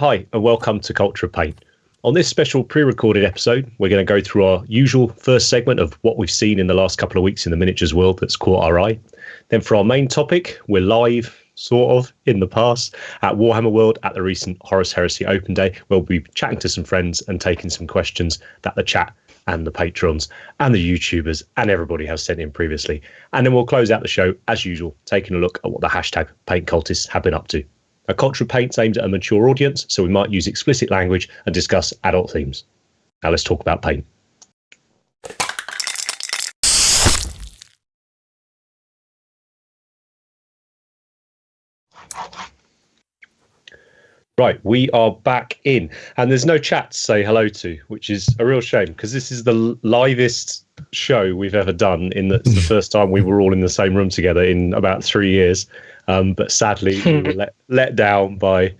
Hi, and welcome to Culture of Paint. On this special pre-recorded episode, we're going to go through our usual first segment of what we've seen in the last couple of weeks in the miniatures world that's caught our eye. Then for our main topic, we're live, sort of, in the past, at Warhammer World at the recent Horus Heresy Open Day, where we'll be chatting to some friends and taking some questions that the chat and the patrons and the YouTubers and everybody has sent in previously. And then we'll close out the show, as usual, taking a look at what the hashtag Paint Cultists have been up to. A Culture of Paint's aimed at a mature audience, so we might use explicit language and discuss adult themes. Now let's talk about paint. Right, we are back in, and there's no chat to say hello to, which is a real shame, because this is the livest show we've ever done. It's the first time we were all in the same room together in about 3 years. But sadly, we were let down by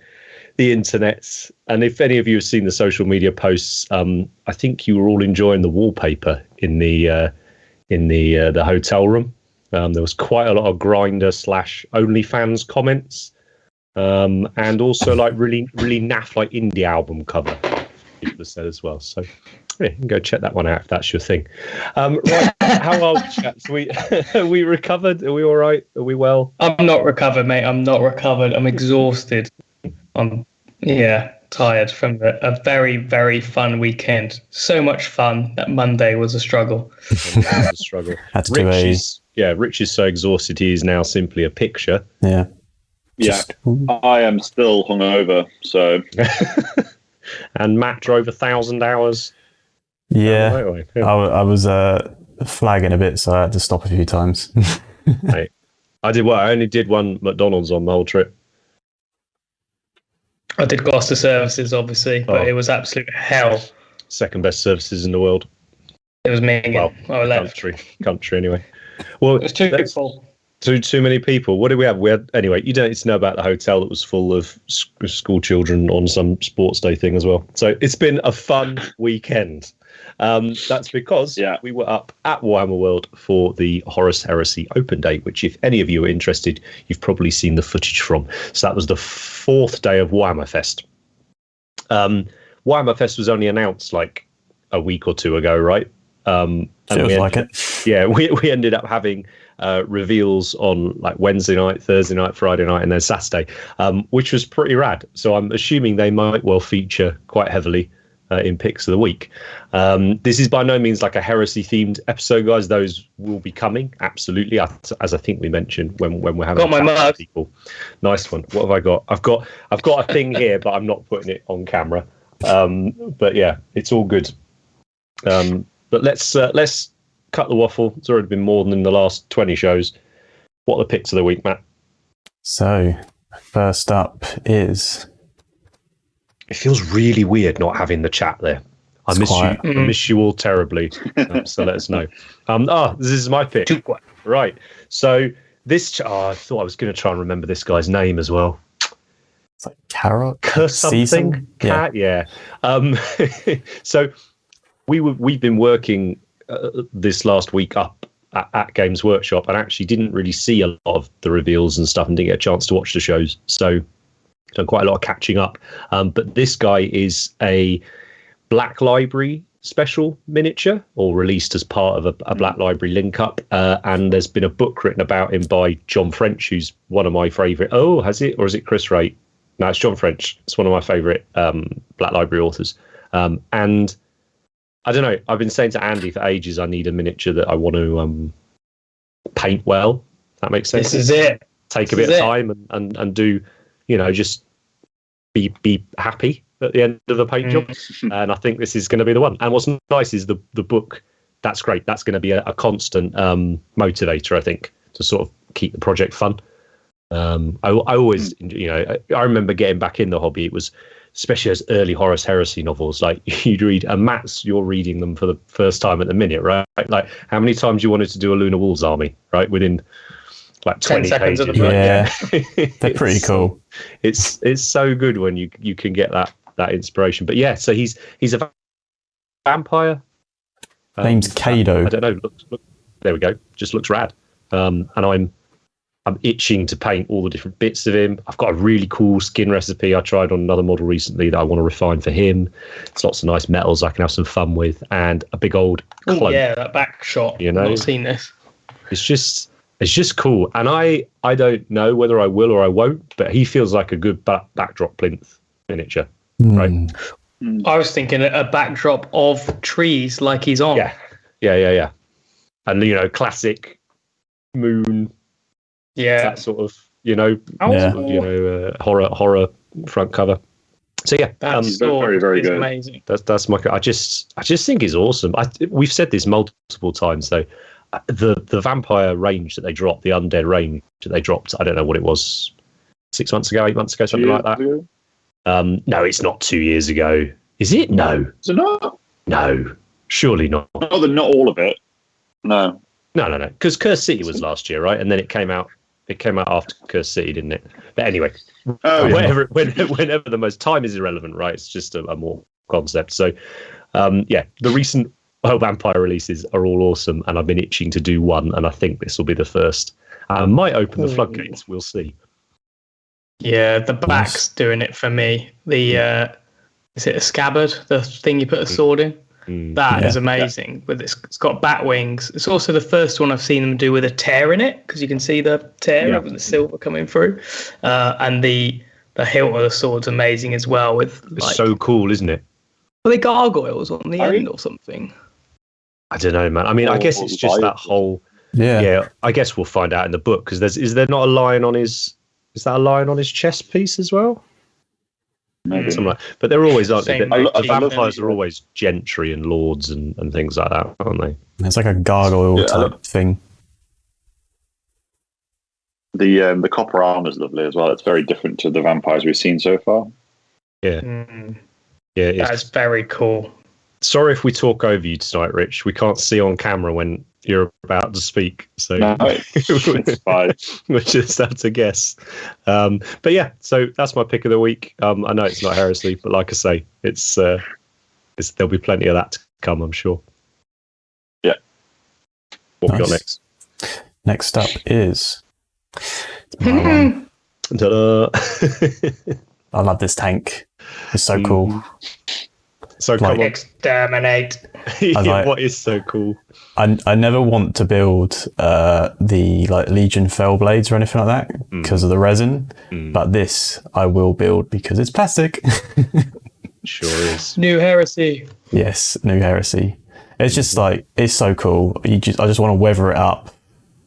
the internet. And if any of you have seen the social media posts, I think you were all enjoying the wallpaper in the hotel room. There was quite a lot of Grindr / OnlyFans comments, and also like really naff like indie album cover people have said as well. So yeah, you can go check that one out if that's your thing. Right, how are we, chaps? Are we recovered? Are we all right? Are we well? I'm not recovered, mate. I'm not recovered. I'm exhausted. I'm tired from a very, very fun weekend. So much fun that Monday was a struggle. Had to Rich is so exhausted he is now simply a picture. Yeah. I am still hungover, so. And Matt drove 1,000 hours. Yeah, I was flagging a bit, so I had to stop a few times. Right. I only did one McDonald's on the whole trip. I did Gloucester services, obviously, but it was absolute hell. Second best services in the world. It was me. Well, I left. Country anyway. Well, it was too full. Too many people. What did we have? Anyway, you don't need to know about the hotel that was full of school children on some sports day thing as well. So it's been a fun weekend. That's because we were up at Warhammer World for the Horus Heresy Open Day, which if any of you are interested, you've probably seen the footage from. So that was the 4th day of Warhammer Fest. Warhammer Fest was only announced like a week or two ago, right? Feels like it. Yeah, we ended up having reveals on like Wednesday night, Thursday night, Friday night, and then Saturday, which was pretty rad. So I'm assuming they might well feature quite heavily in picks of the week. This is by no means like a heresy themed episode, guys. Those will be coming, absolutely, as I think we mentioned when we're having. Got my mug. People. Nice one. What have I got? I've got a thing here, but I'm not putting it on camera. But yeah, it's all good. But let's cut the waffle. It's already been more than in the last 20 shows. What are the picks of the week, Matt? So, first up is... It feels really weird not having the chat there. I miss you all terribly. So let us know. This is my pick. Right. So this... I thought I was going to try and remember this guy's name as well. It's like Carrot? Something? Cat? Yeah. So... We've been working this last week up at Games Workshop and actually didn't really see a lot of the reveals and stuff and didn't get a chance to watch the shows. So done quite a lot of catching up. But this guy is a Black Library special miniature or released as part of a Black Library link up. And there's been a book written about him by John French, who's one of my favourite. Oh, has it? Or is it Chris Wright? No, it's John French. It's one of my favourite Black Library authors. And I don't know. I've been saying to Andy for ages, I need a miniature that I want to paint well. That makes sense. This is it. Take a bit of time and do, just be happy at the end of the paint job. And I think this is going to be the one. And what's nice is the book. That's great. That's going to be a constant motivator, I think, to sort of keep the project fun. I always, I remember getting back in the hobby. It was, especially as early Horus Heresy novels, like you'd read, and you're reading them for the first time at the minute, right? Like how many times you wanted to do a Lunar Wolves army, right? Within like 20 seconds pages. Of the book. Yeah, they're pretty cool. It's so good when you can get that inspiration. But yeah, so he's a vampire. Name's Kado. I don't know. Look, there we go. Just looks rad. And I'm I'm itching to paint all the different bits of him. I've got a really cool skin recipe I tried on another model recently that I want to refine for him. It's lots of nice metals I can have some fun with, and a big old cloak. Oh yeah, that back shot. You know, I've not seen this. It's just cool, and I don't know whether I will or I won't, but he feels like a good backdrop plinth miniature, right? I was thinking a backdrop of trees like he's on. Yeah. And, you know, classic moon. Yeah. That sort of, horror front cover. So yeah, that's very, very good. Amazing. That's my. I just think it's awesome. We've said this multiple times though. The vampire range that they dropped, the undead range that they dropped. I don't know what it was, 6 months ago, 8 months ago, something like that. No, it's not 2 years ago. Is it? No. Is it not? No, surely not. Not all of it. No. Because Curse City was last year, right? And then it came out. It came out after Curse City, didn't it? But anyway, whenever the most time is irrelevant, right? It's just a more concept. So, the recent vampire releases are all awesome, and I've been itching to do one, and I think this will be the first. Might open the floodgates. We'll see. Yeah, the back's doing it for me. The is it a scabbard? The thing you put a sword in. That is amazing. With it's got bat wings. It's also the first one I've seen them do with a tear in it, because you can see the tear of the silver coming through, and the hilt of the sword's amazing as well. With it's so cool, isn't it? Are they gargoyles on the end or something? I don't know, man. I mean, I guess it's just that whole. Yeah. I guess we'll find out in the book, because is there not a lion on his? Is that a lion on his chest piece as well? Maybe. But they're always, aren't they? The vampires are always gentry and lords and things like that, aren't they? It's like a gargoyle type thing. The copper armor is lovely as well. It's very different to the vampires we've seen so far. Yeah. Yeah, that's very cool. Sorry if we talk over you tonight, Rich. We can't see on camera when you're about to speak, so no, it's fine. We'll just have to guess. But yeah, so that's my pick of the week. I know it's not Heresy, but like I say, it's there'll be plenty of that to come, I'm sure. Yeah. What we got next? Next up is. Ta-da. I love this tank. It's so cool. So come on. Exterminate. What is so cool? I never want to build the Legion Fellblades or anything like that because of the resin, but this I will build because it's plastic. Sure is. New Heresy. Yes, New Heresy. It's just it's so cool. I just want to weather it up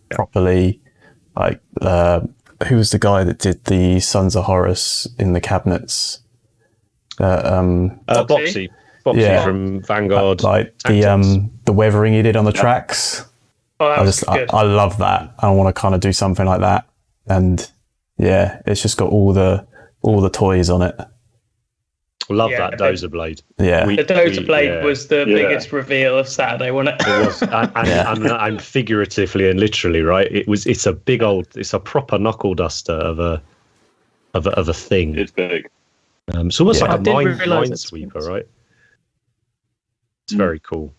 properly. Who was the guy that did the Sons of Horus in the cabinets? Boxy from Vanguard. The weathering he did on the tracks. I love that. I want to kind of do something like that. And it's just got all the toys on it. Love that dozer blade. Yeah, the dozer blade was the biggest reveal of Saturday, wasn't it? It was, and figuratively and literally, right? It's a big old, it's a proper knuckle duster of a thing. It's big. It's almost like a minesweeper, right? It's very cool.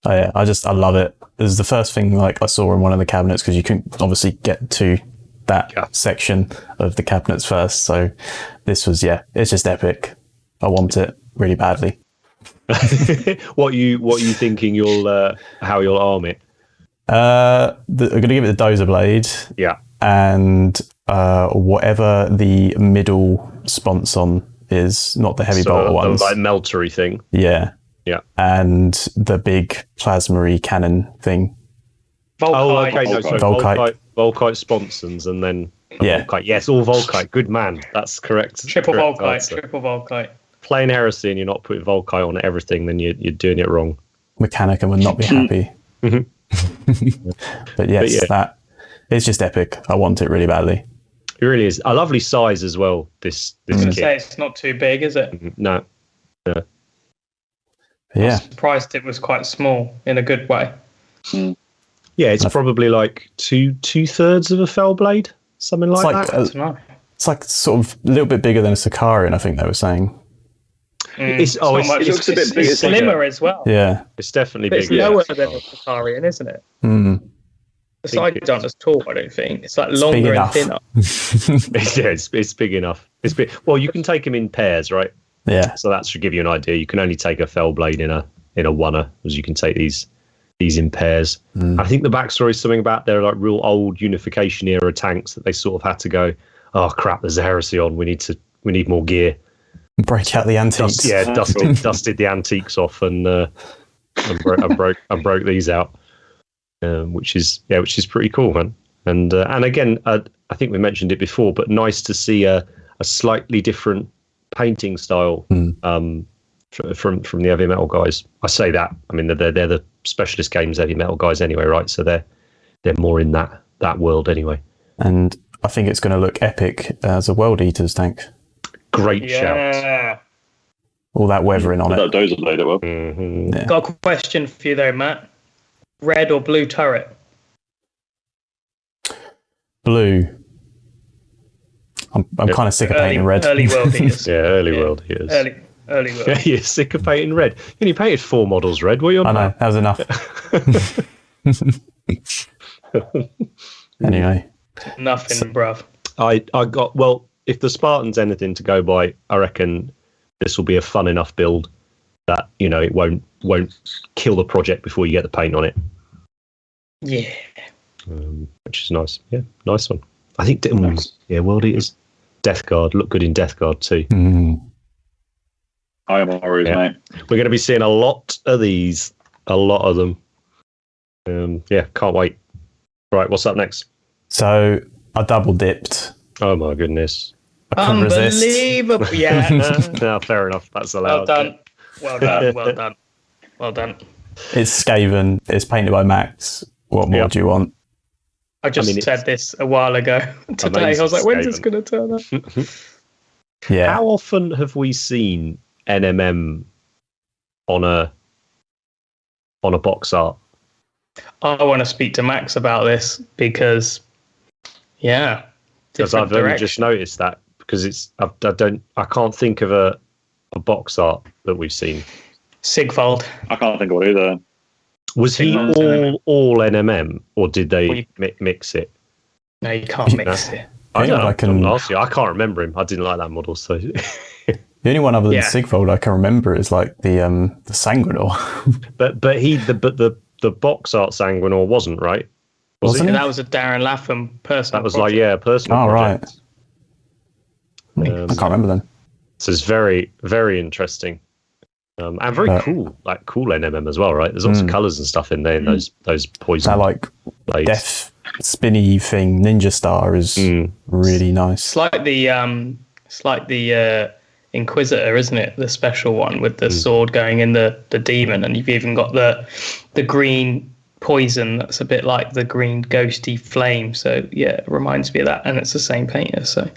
Oh, yeah, I love it. This is the first thing I saw in one of the cabinets, because you couldn't obviously get to that section of the cabinets first. So this was it's just epic. I want it really badly. What are you thinking how you'll arm it? I'm going to give it the dozer blade. Yeah. And whatever the middle sponson is, not the heavy bolter ones. The meltery thing. Yeah. Yeah. And the big plasma cannon thing. Volkite. Volkite sponsons, and then Volkite. Yes, all Volkite. Good man. That's correct. Triple Volkite. Playing Heresy and you're not putting Volkite on everything, then you're doing it wrong. Mechanica would not be happy. But that it's just epic. I want it really badly. It really is a lovely size as well. This I was going kit. to say it's not too big, is it? No. Yeah. I was surprised it was quite small in a good way. Yeah, it's probably like two-thirds of a fell blade, something like that. It's like sort of a little bit bigger than a Sicarian, I think they were saying. It looks a bit bigger. It's slimmer as well. Yeah. It's definitely bigger. It's lower than a Sicarian, isn't it? The sides aren't as tall, I don't think. It's like big longer and enough. thinner. It's big enough. It's big. Well, you can take them in pairs, right? Yeah. So that should give you an idea. You can only take a fell blade in a oneer, as you can take these in pairs. I think the backstory is something about they're like real old Unification era tanks that they sort of had to go, oh crap, there's a heresy on. We need more gear. Break out the antiques. Dusted the antiques off and broke these out, which is pretty cool, man. And again, I think we mentioned it before, but nice to see a slightly different painting style from the heavy metal guys. I say that. I mean, they're the specialist games heavy metal guys anyway, right? So they're more in that world anyway. And I think it's going to look epic as a World Eaters tank. Great shout. All that weathering on it. That dozer blade it well. Mm-hmm. Yeah. Got a question for you though, Matt. Red or blue turret? Blue. I'm kind of sick of painting red. Early World Eaters. Early World Eaters. Early World. Yeah, you're sick of painting red. You only painted 4 models red. What are you on I know, that was enough. Anyway. Nothing, bruv. I got, well, if the Spartan's anything to go by, I reckon this will be a fun enough build that, you know, it won't kill the project before you get the paint on it. Yeah. Which is nice. Yeah, nice one. I think, World Eaters. Death Guard, look good in Death Guard too. I am always, mate. We're going to be seeing a lot of these. A lot of them. Can't wait. Right, what's up next? So I double dipped. Oh my goodness. I couldn't resist. Unbelievable. Yeah. No, fair enough. That's allowed. Well done. Well done. It's Skaven. It's painted by Max. What more do you want? I said this a while ago today. Amazing, I was like, when's Skaven. this going to turn up? Yeah. How often have we seen NMM on a box art? I want to speak to Max about this because, Because I've only just noticed that because I can't think of a box art that we've seen. Sigfold. I can't think of it either. Was he all NMM or did they mix it? No, you can't mix it. I don't know. I can't remember him. I didn't like that model. So the only one other than Sigfold I can remember is like the Sanguinor. but the box art Sanguinor wasn't, right? Wasn't it? That was a Darren Latham personal. That was project. a personal. Oh, project. right. I can't remember then. So it's very, very interesting. And very cool, like cool NMM as well, right? There's lots of colours and stuff in there in those poison. That like blades. death spinny thing, Ninja Star is really nice. It's like the Inquisitor, isn't it? The special one with the sword going in the demon, and you've even got the green poison that's a bit like the green ghosty flame. So it reminds me of that, and it's the same painter. So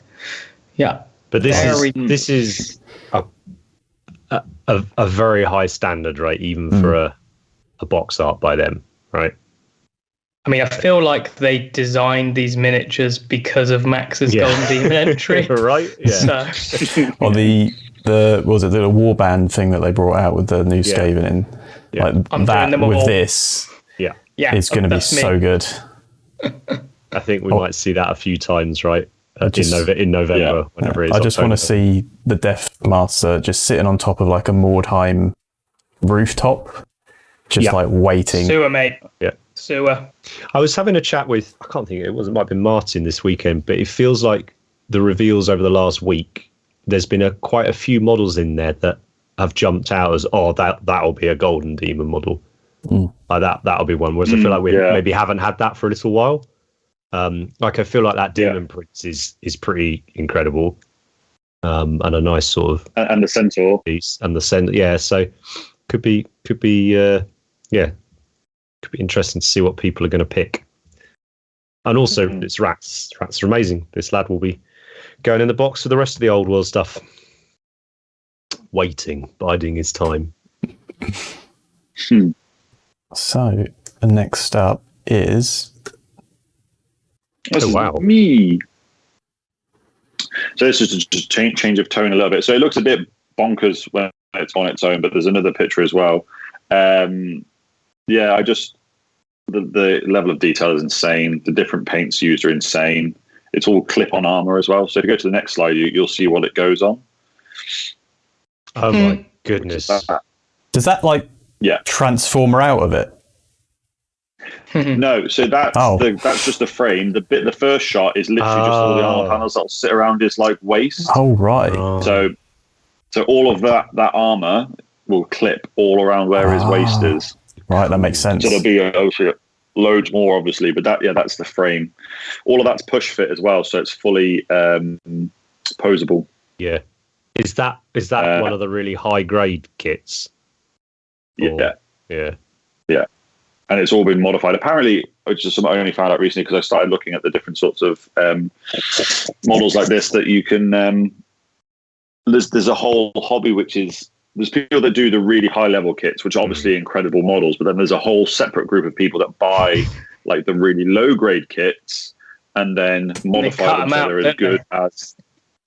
but this is a very high standard, right? Even for a box art by them, right? I mean, I feel like they designed these miniatures because of Max's Golden Demon entry, right? Yeah. So. Or the what was it, the warband thing that they brought out with the new Skaven in, like I'm that doing them with all. this, it's going to be so good. I think we might see that a few times, right? In November, whenever it is. I just want to see the Death Master just sitting on top of like a Mordheim rooftop, just like waiting. Sewer, mate. Yeah. Sewer. I was having a chat with, I can't think, it might have been Martin this weekend, but it feels like the reveals over the last week, there's been quite a few models in there that have jumped out as, that'll be a Golden Demon model. Like that'll be one. Whereas I feel like we maybe haven't had that for a little while. Like I feel like that Demon Prince is pretty incredible, and a nice sort of and the Centaur piece and the Centaur. So could be interesting to see what people are going to pick. And also, it's rats. Rats are amazing. This lad will be going in the box for the rest of the old world stuff. Biding his time. So next up is. Me. So this is just change of tone a little bit. So it looks a bit bonkers when it's on its own, but there's another picture as well. I just the level of detail is insane. The different paints used are insane. It's all clip-on armor as well. So if you go to the next slide, you'll see what it goes on. Oh my goodness! Does that transformer out of it? No, so that's just the frame. The first shot is literally just all the armor panels that'll sit around his waist. Oh right. So all of that armor will clip all around where his waist is. Right, that makes sense. So there'll be obviously loads more, obviously, but that's the frame. All of that's push fit as well, so it's fully posable. Yeah. Is that one of the really high grade kits? Yeah. Yeah. Yeah. And it's all been modified. Apparently, which is something I only found out recently because I started looking at the different sorts of models like this that you can. There's a whole hobby which is there's people that do the really high level kits, which are obviously incredible models, but then there's a whole separate group of people that buy the really low grade kits and then modify them so they're as good as.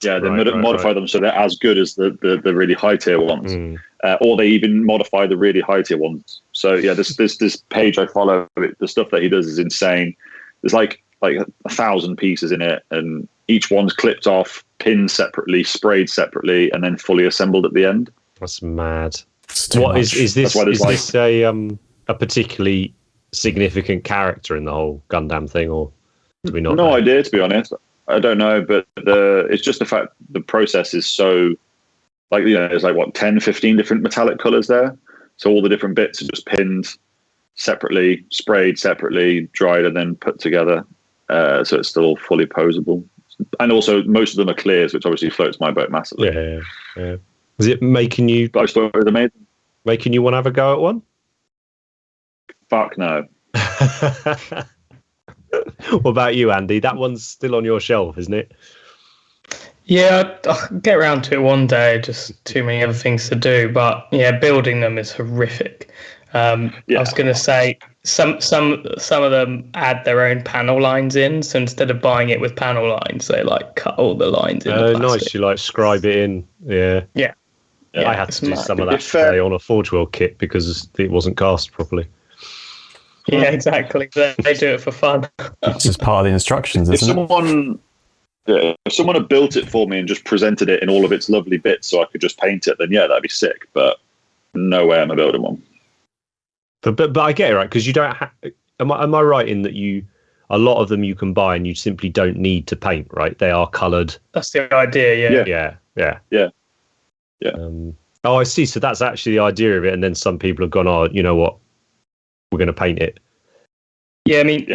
Yeah, they modify them so they're as good as the really high tier ones, or they even modify the really high tier ones. So yeah, this page I follow, the stuff that he does is insane. There's like 1,000 pieces in it, and each one's clipped off, pinned separately, sprayed separately, and then fully assembled at the end. That's mad. What is this? Is this a particularly significant character in the whole Gundam thing, or do we not? No idea, to be honest. I don't know, but it's just the fact the process is so there's 10, 15 different metallic colors there. So all the different bits are just pinned separately, sprayed separately, dried, and then put together. So it's still fully posable. And also most of them are clears, which obviously floats my boat massively. Yeah. Is it making you? But I thought it was amazing. Making you want to have a go at one? Fuck no. What about you, Andy? That one's still on your shelf, isn't it? Yeah, I'll get around to it one day. Just too many other things to do. But yeah, building them is horrific. I was going to say some of them add their own panel lines in. So instead of buying it with panel lines, they cut all the lines in. Oh, nice! You scribe it in. Yeah. I had to do some of that today on a Forge World kit because it wasn't cast properly. Yeah, exactly. They do it for fun. It's just part of the instructions, isn't it? If someone had built it for me and just presented it in all of its lovely bits so I could just paint it, then yeah, that'd be sick. But no way am I building one. But I get it, right? Because you don't have... Am I right in that a lot of them you can buy and you simply don't need to paint, right? They are coloured. That's the idea, yeah. Oh, I see. So that's actually the idea of it. And then some people have gone, oh, you know what? We're going to paint it. Yeah, I mean,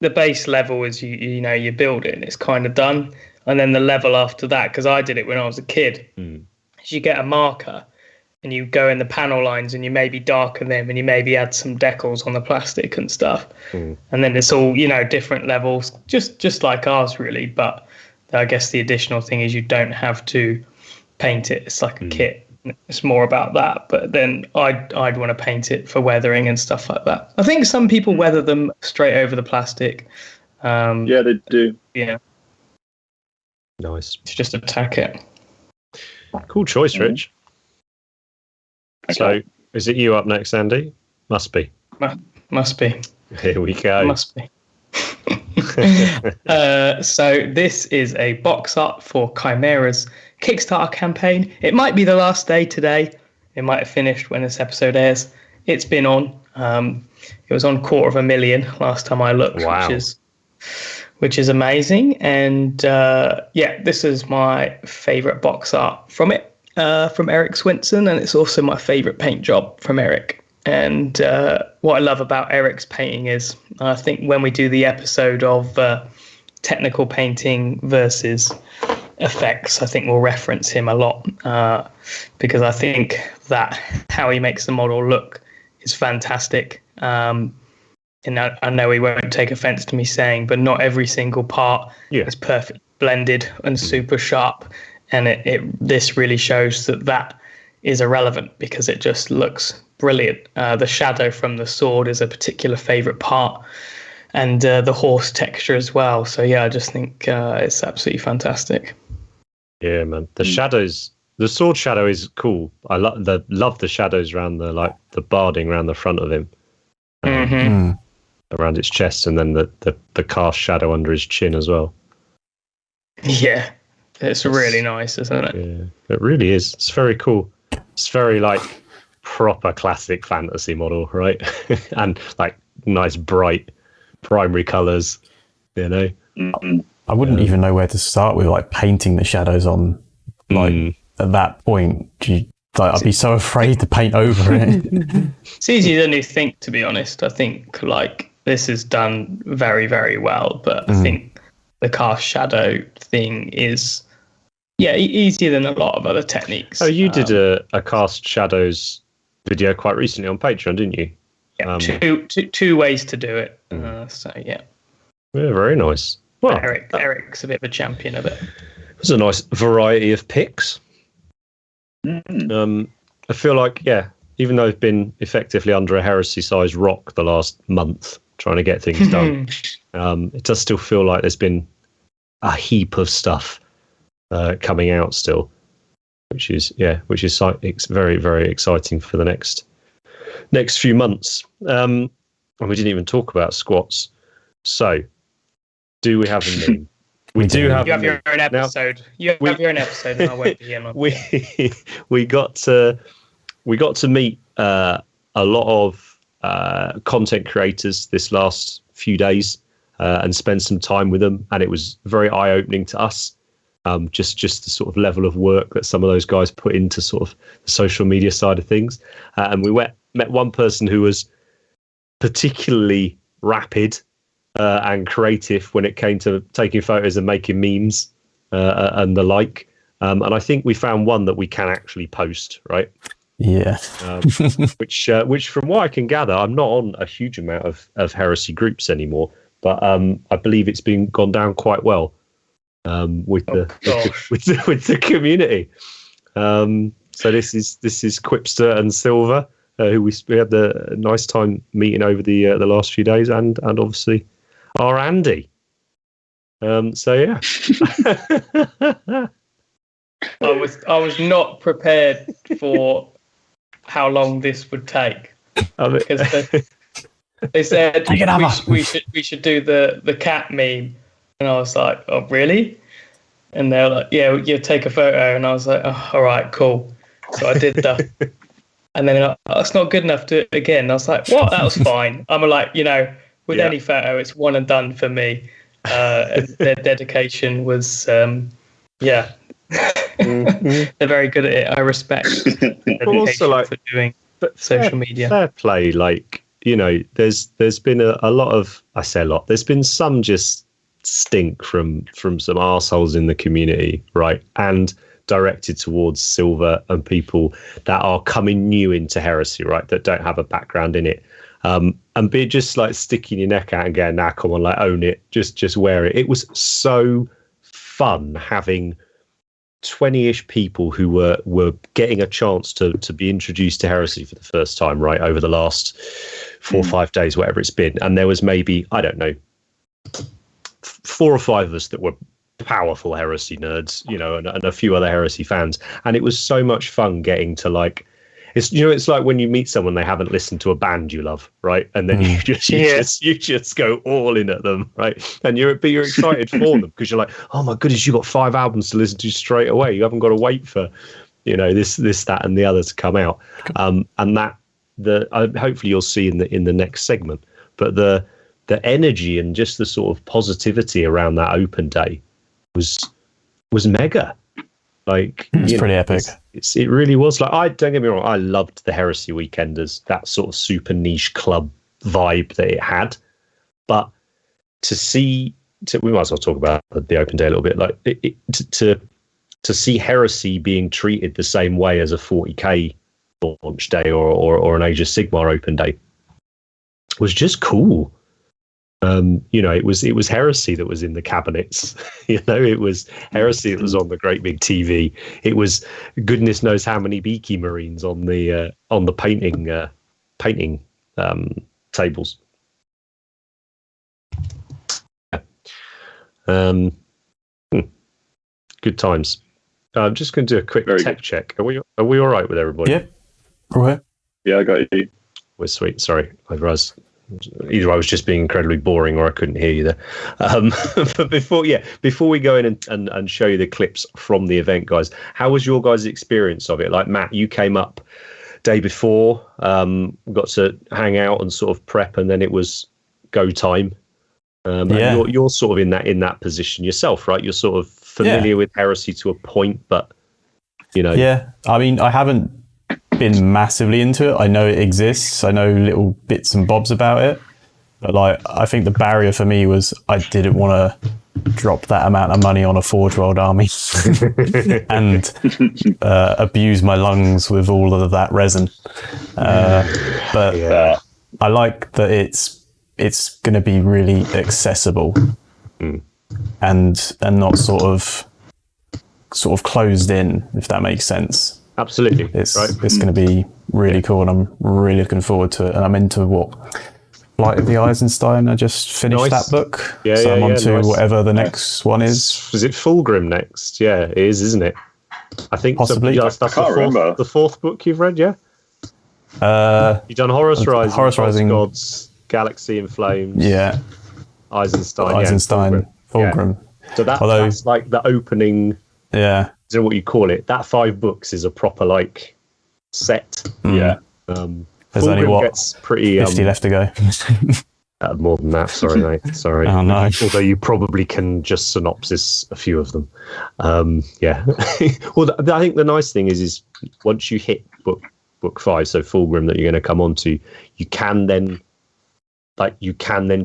the base level is you build it and it's kind of done, and then the level after that, because I did it when I was a kid, is you get a marker and you go in the panel lines and you maybe darken them and you maybe add some decals on the plastic and stuff, and then it's all different levels, just like ours really. But I guess the additional thing is you don't have to paint it. It's like a kit. It's more about that, but then I'd want to paint it for weathering and stuff like that. I think some people weather them straight over the plastic. Yeah, they do. Yeah. Nice. To just attack it. Cool choice, Rich. Okay. So, is it you up next, Andy? Must be. Must be. Here we go. Must be. So this is a box art for Chimera's Kickstarter campaign. It might be the last day today. It might have finished when this episode airs. It's been on. It was on 250,000 last time I looked. Wow. which is amazing. And this is my favorite box art from it, from Eric Swinson, and it's also my favorite paint job from Eric. And what I love about Eric's painting is, I think when we do the episode of technical painting versus effects, I think we'll reference him a lot, because I think that how he makes the model look is fantastic. And I know he won't take offense to me saying, but not every single part is perfect, blended and super sharp. And this really shows that is irrelevant, because it just looks brilliant. The shadow from the sword is a particular favorite part, and the horse texture as well. So yeah, I just think it's absolutely fantastic. Yeah, man. The shadows, the sword shadow is cool. I love the shadows around the barding around the front of him. around its chest, and then the cast shadow under his chin as well. Yeah, it's really nice, isn't it? Yeah, it really is. It's very cool. It's very like proper classic fantasy model, right? And like nice bright primary colors, you know. I wouldn't even know where to start with like painting the shadows on. Like at that point, I'd be so afraid to paint over it. It's easier than you think, to be honest. I think like this is done very, very well, but I think the cast shadow thing is easier than a lot of other techniques. Oh, you did a cast shadows video quite recently on Patreon, didn't you? Yeah, two ways to do it. So yeah, very nice. Well, Eric's a bit of a champion of it. It was a nice variety of picks. I feel like, even though I've been effectively under a heresy-sized rock the last month trying to get things done, it does still feel like there's been a heap of stuff coming out still, which is very, very exciting for the next few months. And we didn't even talk about squats. So, do we have a meme? We do have. You have your own episode. Have your own episode, and I won't be in on. We got to meet a lot of content creators this last few days and spend some time with them, and it was very eye opening to us. Just the sort of level of work that some of those guys put into sort of the social media side of things, and we met one person who was particularly rapid and creative when it came to taking photos and making memes and the like. And I think we found one that we can actually post, right? Yeah. Which from what I can gather, I'm not on a huge amount of heresy groups anymore, but I believe it's gone down quite well with the community. So this is Quipster and Silver, who we had the nice time meeting over the last few days, and obviously our Andy. So yeah. I was not prepared for how long this would take, because they said we should do the cat meme, and I was like, oh really? And they're like, yeah, you take a photo, and I was like, oh, all right, cool. So I did that, and then they're like, oh, it's not good enough. Do it again. And I was like, what? That was fine. I'm like, with any photo, it's one and done for me. Their dedication was, they're very good at it. I respect their dedication for doing social media. Fair play, there's been a lot of, I say a lot, there's been some just stink from some arseholes in the community, right? And directed towards Silver and people that are coming new into heresy, right? That don't have a background in it. And be just like sticking your neck out and going, nah, come on, like own it, just wear it. It was so fun having 20-ish people who were getting a chance to be introduced to heresy for the first time, right, over the last 4 or 5 days, whatever it's been. And there was maybe, I don't know, 4 or 5 of us that were powerful heresy nerds, and a few other heresy fans. And it was so much fun getting to it's like when you meet someone they haven't listened to a band you love, right? And then you just go all in at them, right? And you're excited for them because you're like, oh my goodness, you got 5 albums to listen to straight away. You haven't got to wait for, this, that, and the other to come out. And that hopefully you'll see in the next segment. But the energy and just the sort of positivity around that open day was mega. It's pretty epic. It really was. Don't get me wrong, I loved the Heresy Weekenders, that sort of super niche club vibe that it had. But we might as well talk about the open day a little bit. To see Heresy being treated the same way as a 40k launch day or an Age of Sigmar open day was just cool. It was Heresy that was in the cabinets. It was Heresy that was on the great big TV. It was goodness knows how many Beaky Marines on the painting tables. Good times. I'm just going to do a quick tech check. Are we all right with everybody? Yeah. All right. Yeah, I got you. We're sweet. Sorry, I was either I was just being incredibly boring or I couldn't hear you there. But before we go in and show you the clips from the event, guys, how was your guys' experience of it? Like, Matt, you came up day before, got to hang out and sort of prep, and then it was go time. And you're sort of in that position yourself, right? You're sort of familiar with Heresy to a point, but Yeah, I mean, I haven't been massively into it. I know it exists. I know little bits and bobs about it, but like, I think the barrier for me was I didn't want to drop that amount of money on a Forge World army and abuse my lungs with all of that resin. But I like that it's going to be really accessible and not sort of closed in, if that makes sense. Absolutely. It's going to be really cool, and I'm really looking forward to it. And I'm into Light of the Eisenstein. I just finished that book. So I'm on to whatever the next one is. Is it Fulgrim next? Yeah, it is, isn't it? I think possibly. So, that's the fourth book you've read, yeah? You've done Horus Rising, Horus Rising, Gods, Galaxy in Flames. Yeah. Eisenstein, Fulgrim. Yeah. So that's like the opening. Yeah. I don't know what you call it. That 5 books is a proper like set. Yeah. There's only gets pretty 50 left to go. More than that, sorry, mate. Sorry. Oh no. Although you probably can just synopsis a few of them. Yeah. Well, I think the nice thing is once you hit book 5, so Fulgrim that you're going to come on to, you can then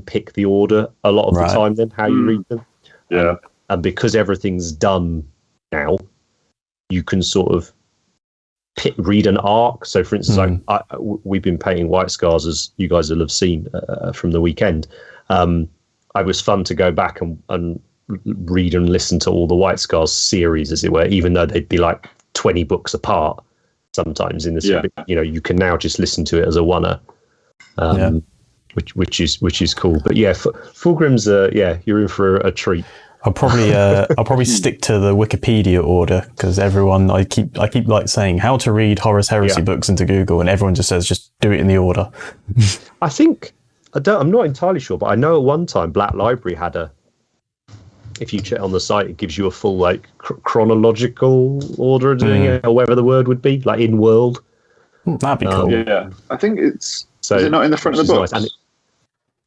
pick the order a lot of the time. Then how you read them. Yeah. And because everything's done now, you can sort of read an arc. So, for instance, we've been painting White Scars, as you guys will have seen from the weekend. It was fun to go back and read and listen to all the White Scars series, as it were, even though they'd be like 20 books apart sometimes in this. You can now just listen to it as a oneer, which is cool. But yeah, Fulgrim's you're in for a treat. I'll probably stick to the Wikipedia order, because I keep like saying how to read Horus Heresy books into Google, and everyone just says just do it in the order. I think I'm not entirely sure, but I know at one time Black Library had if you check on the site, it gives you a full like chronological order of doing it, or whatever the word would be, like in world. That'd be cool. Yeah, I think it's. So is it not in the front of the book?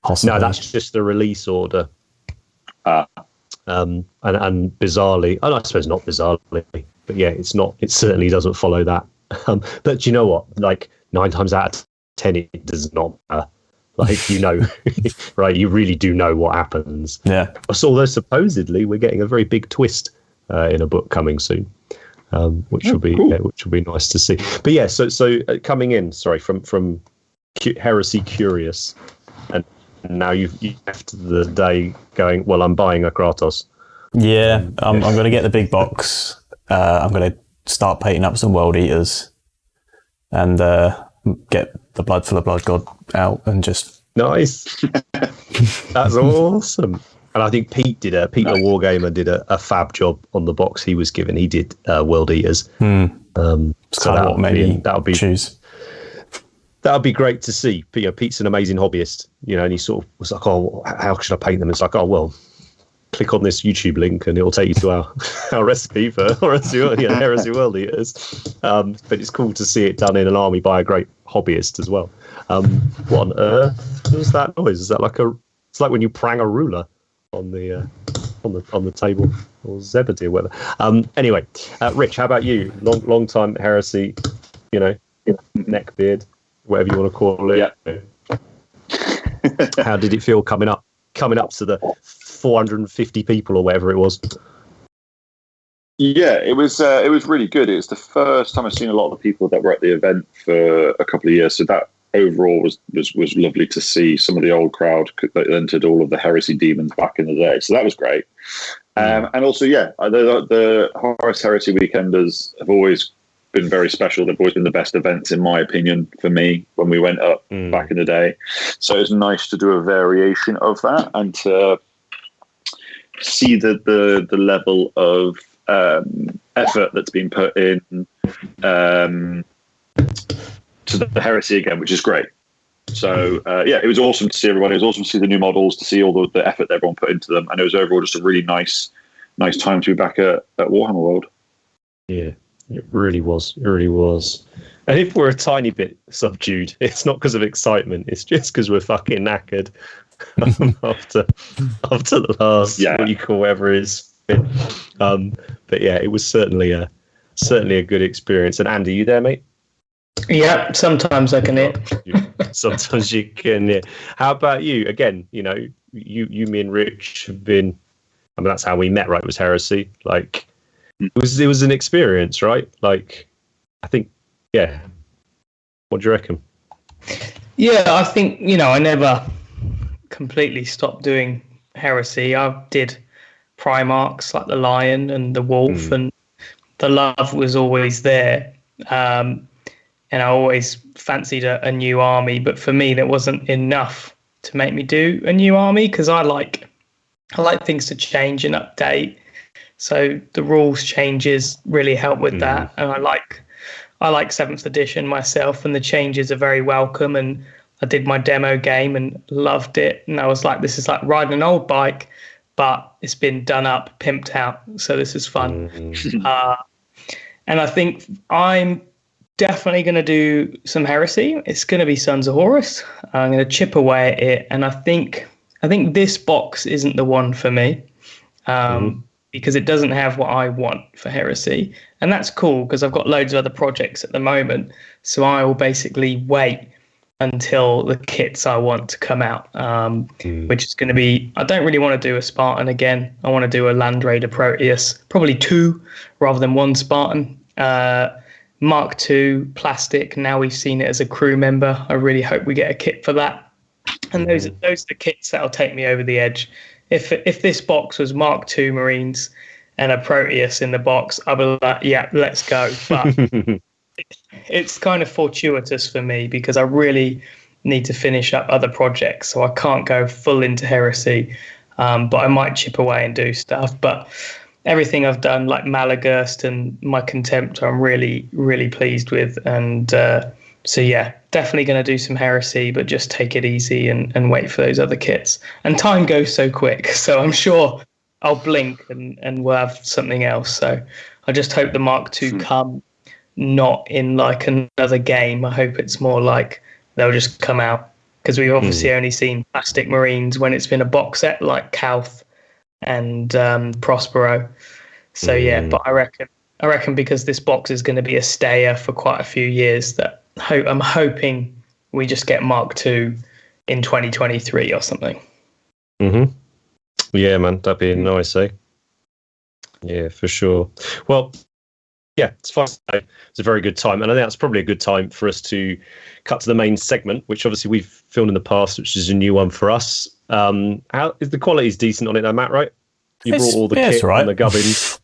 Nice. No, that's just the release order. And bizarrely, I suppose not bizarrely, but yeah, it's not. It certainly doesn't follow that. But you know what? Like 9 times out of 10, it does not matter. Like right? You really do know what happens. Yeah. So, although supposedly we're getting a very big twist in a book coming soon, which will be nice to see. But yeah, so coming in, from Heresy Curious, and now you've left the day going, well, I'm buying a Kratos. Yeah, I'm going to get the big box. I'm going to start painting up some World Eaters and get the Blood for the Blood God out and just... Nice. That's awesome. And I think Pete the Wargamer did a fab job on the box he was given. He did World Eaters. So that'll be choose. That would be great to see. Pete's an amazing hobbyist, and he sort of was like, oh, how should I paint them? It's like, oh, well, click on this YouTube link and it'll take you to our recipe for Heresy World Eaters. But it's cool to see it done in an army by a great hobbyist as well. What on earth was that noise? Is that it's like when you prang a ruler on the table, or Zebedee or whatever. Anyway, Rich, how about you? Long time Heresy, neck beard, whatever you want to call it. Yeah. How did it feel coming up to the 450 people or whatever it was? Yeah, it was really good. It was the first time I've seen a lot of the people that were at the event for a couple of years. So that overall was lovely to see some of the old crowd that entered all of the Heresy demons back in the day. So that was great. And also, the Horus Heresy Weekenders have always been very special. They've always been the best events, in my opinion, for me, when we went up back in the day. So it's nice to do a variation of that and to see the level of effort that's been put in to the Heresy again, which is great. So it was awesome to see everybody. It was awesome to see the new models, to see all the effort that everyone put into them, and it was overall just a really nice time to be back at Warhammer World. Yeah, it really was. It really was. And if we're a tiny bit subdued, it's not because of excitement. It's just because we're fucking knackered after the last what you call whatever it is. But yeah, it was certainly a good experience. And Andy, you there, mate? Yeah, sometimes I can hear. Sometimes you can hear. How about you? Again, you know, you, me, and Rich have been. I mean, that's how we met, right? It was Heresy. Like, it was an experience, right? Like, I think, yeah. What do you reckon? Yeah, I think, you know, I never completely stopped doing Heresy. I did Primarchs like the Lion and the Wolf, and the love was always there. And I always fancied a new army, but for me, that wasn't enough to make me do a new army, because I like things to change and update. So the rules changes really help with that, and I like 7th edition myself, and the changes are very welcome. And I did my demo game and loved it, and I was like, this is like riding an old bike, but it's been done up, pimped out. So this is fun. And I think I'm definitely going to do some Heresy. It's going to be Sons of Horus. I'm going to chip away at it, and I think this box isn't the one for me, because it doesn't have what I want for Heresy, and that's cool because I've got loads of other projects at the moment. So I will basically wait until the kits I want to come out, which is going to be. I don't really want to do a Spartan again. I want to do a Land Raider Proteus, probably 2 rather than 1 Spartan. Mark II plastic. Now we've seen it as a crew member. I really hope we get a kit for that. And those are the kits that'll take me over the edge. If this box was Mark II Marines and a Proteus in the box, I'd be like, yeah, let's go. But it's kind of fortuitous for me because I really need to finish up other projects, so I can't go full into Heresy. But I might chip away and do stuff. But everything I've done, like Malagurst and my Contempt, I'm really, really pleased with. And so, yeah, definitely going to do some Heresy, but just take it easy and wait for those other kits. And time goes so quick, so I'm sure I'll blink and we'll have something else. So I just hope the Mark II come not in like another game. I hope it's more like they'll just come out, because we've obviously only seen plastic Marines when it's been a box set like Calth and Prospero. So yeah, but I reckon because this box is going to be a stayer for quite a few years, that I'm hoping we just get Mark II in 2023 or something. Yeah, man, that'd be nice, eh? Yeah, for sure. Well, yeah, it's fine. It's a very good time, and I think that's probably a good time for us to cut to the main segment, which obviously we've filmed in the past, which is a new one for us. How is the quality's decent on it, though, Matt? Right? You brought all the kit and the gubbins.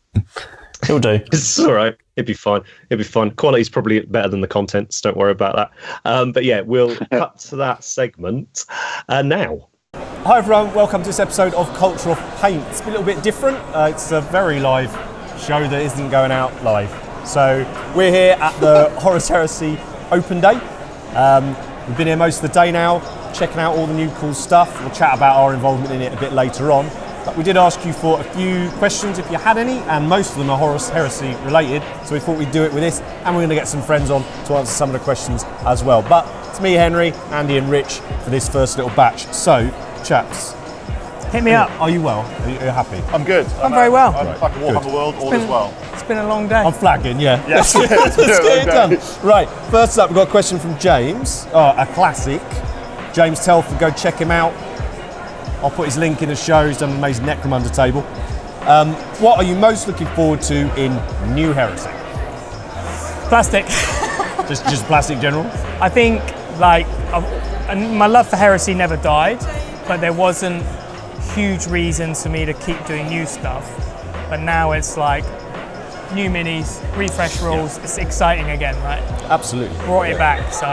It'll do. It's all right. It'd be fine. Quality's probably better than the content, so don't worry about that. But yeah, we'll cut to that segment now. Hi everyone, welcome to this episode of Culture of Paint. It's been a little bit different. It's a very live show that isn't going out live. So we're here at the Horus Heresy Open Day. We've been here most of the day now, checking out all the new cool stuff. We'll chat about our involvement in it a bit later on. But we did ask you for a few questions if you had any, and most of them are Horus Heresy related, so we thought we'd do it with this, and we're going to get some friends on to answer some of the questions as well. But it's me, Henry, Andy and Rich for this first little batch. So, chaps, hit me up. Are you well? Are you happy? I'm good. I'm very well. I'm back at Warhammer World, all as well. It's been a long day. I'm flagging, yeah. Yes, Let's get it done. Right, first up we've got a question from James, a classic. James Telford, go check him out. I'll put his link in the show. He's done an amazing Necromunda table. What are you most looking forward to in New Heresy? Plastic. just plastic general? I think, like, my love for Heresy never died, but there wasn't huge reasons for me to keep doing new stuff. But now it's like new minis, refresh rules. It's exciting again, right? Absolutely. Brought it back, so.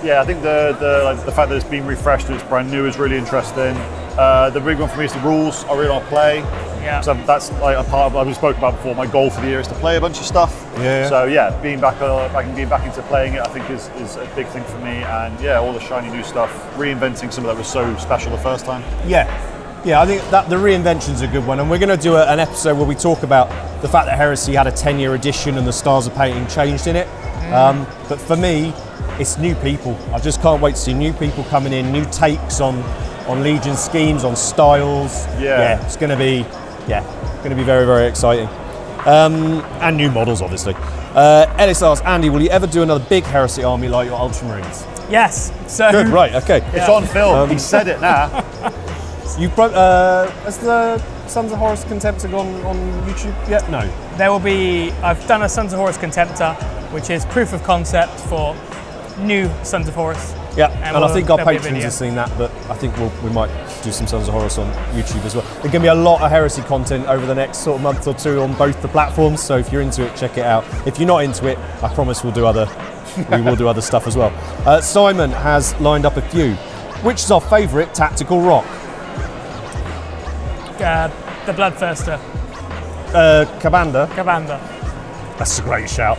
Yeah, I think the fact that it's been refreshed and it's brand new is really interesting. The big one for me is the rules. I really want to play. Yeah. So that's like a part of, we spoke about before, my goal for the year is to play a bunch of stuff. Yeah. So yeah, being back into playing it, I think is a big thing for me. And yeah, all the shiny new stuff, reinventing some of that was so special the first time. Yeah, I think that the reinvention's a good one, and we're going to do an episode where we talk about the fact that Heresy had a 10-year edition and the styles of painting changed in it. But for me, it's new people. I just can't wait to see new people coming in, new takes on Legion schemes, on styles. Yeah. It's going to be very, very exciting. And new models, obviously. Ellis asks, Andy, will you ever do another big Heresy army like your Ultramarines? Yes. So Good, right, okay. It's on film. He said it now. Has the Sons of Horus Contemptor gone on YouTube yet? No. there will be. I've done a Sons of Horus Contemptor, which is proof of concept for new Sons of Horus. Yeah, and I think our there'll be a patrons video. have seen that, but I think we might do some Sons of Horus on YouTube as well. There's going to be a lot of Heresy content over the next sort of month or two on both the platforms, so if you're into it, check it out. If you're not into it, I promise we will do other stuff as well. Simon has lined up a few. Which is our favourite tactical rock? The Bloodthirster. Cabanda. Cabanda. That's a great shout.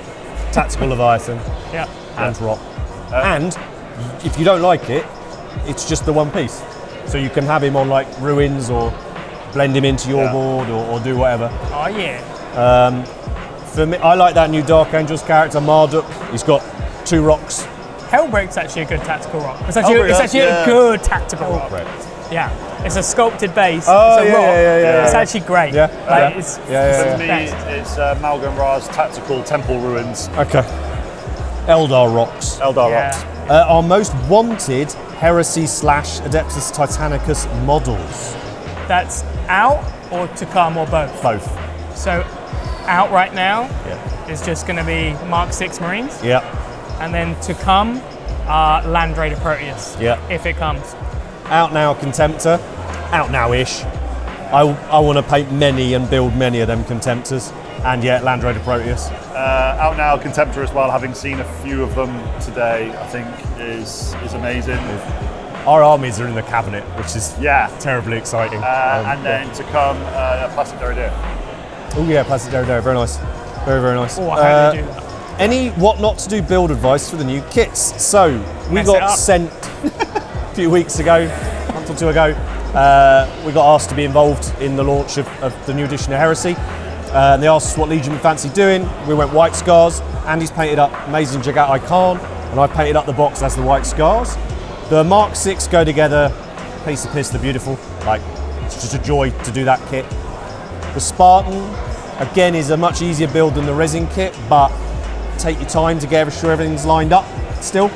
Tactical Leviathan Yeah. and rock. And if you don't like it, it's just the one piece. So you can have him on like ruins or blend him into your board or do whatever. Oh yeah. For me, I like that new Dark Angels character, Marduk. He's got 2 rocks. Hellbreak's actually a good tactical rock. It's actually a good tactical rock. Yeah. It's a sculpted base. Oh, it's a rock. yeah. It's actually great. Yeah. It's For me, best. it's Malgan Ra's tactical temple ruins. Okay. Eldar rocks. Eldar Yeah. rocks. Our most wanted Heresy / Adeptus Titanicus models. That's out or to come or both. Both. So out right now Yeah. is just going to be Mark 6 Marines, Yeah. and then to come Land Raider Proteus. Yeah. If it comes. Out now Contemptor. Out now-ish. I want to paint many and build many of them Contemptors. And yeah, Land Raider Proteus. Out now, Contemptor as well. Having seen a few of them today, I think is amazing. Our armies are in the cabinet, which is Yeah. terribly exciting. And then to come, Plastic Derriere. Oh yeah, Plastic Derriere, very nice. Very, very nice. Oh, how do you do that? Any what not to do build advice for the new kits? So, we Mess it got up. sent a few weeks ago, a month or two ago, we got asked to be involved in the launch of the new edition of Heresy. And they asked us what Legion we fancy doing. We went White Scars. Andy's painted up Amazing Jagat Icon, and I painted up the box as the White Scars. The Mark 6 go together, piece of piss, they're beautiful. Like, it's just a joy to do that kit. The Spartan, again, is a much easier build than the resin kit, but take your time to get sure everything's lined up still.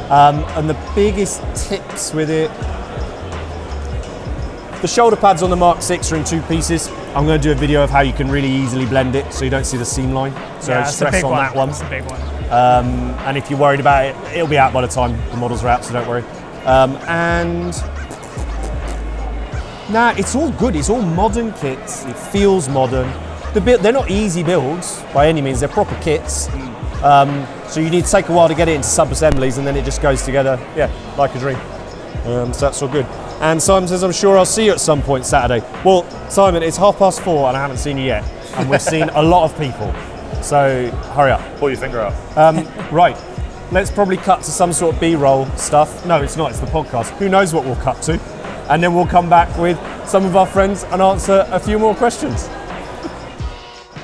And the biggest tips with it, the shoulder pads on the Mark 6 are in 2 pieces. I'm going to do a video of how you can really easily blend it so you don't see the seam line. So Yeah, it's a stress big on that one. It's a big one. And if you're worried about it, it'll be out by the time the models are out, so don't worry. It's all good. It's all modern kits. It feels modern. They're not easy builds by any means. They're proper kits. So you need to take a while to get it into sub-assemblies, and then it just goes together, like a dream. So that's all good. And Simon says, I'm sure I'll see you at some point Saturday. Well, Simon, it's 4:30 and I haven't seen you yet. And we've seen a lot of people. So hurry up. Pull your finger out. Right, let's probably cut to some sort of B-roll stuff. No, it's not, it's the podcast. Who knows what we'll cut to? And then we'll come back with some of our friends and answer a few more questions.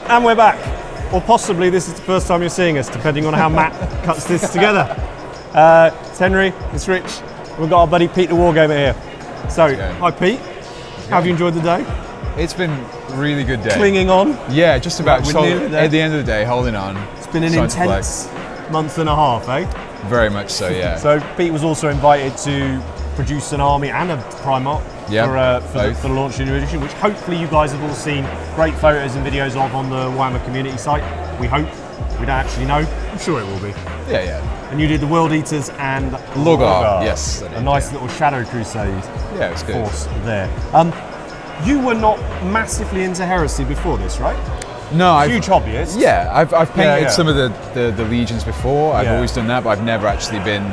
And we're back. Or possibly this is the first time you're seeing us, depending on how Matt cuts this together. It's Henry, it's Rich. We've got our buddy Pete the Wargamer here. So, hi Pete. How have you enjoyed the day? It's been a really good day. Clinging on. Yeah, just about. We're So nearly there. at the end of the day, holding on. It's been an Starting to intense month and a half, eh? play. Very much so, yeah. So Pete was also invited to produce an army and a Primarch for the launch of the new edition, which hopefully you guys have all seen great photos and videos of on the Warhammer community site. We hope. We don't actually know. I'm sure it will be. Yeah. And you did the World Eaters and Logar, yes. I did, a nice little Shadow Crusade Yeah, it was good. force there. You were not massively into Heresy before this, right? No, Huge hobbyist. Yeah, I've painted yeah. some of the legions before. I've Yeah. always done that, but I've never actually been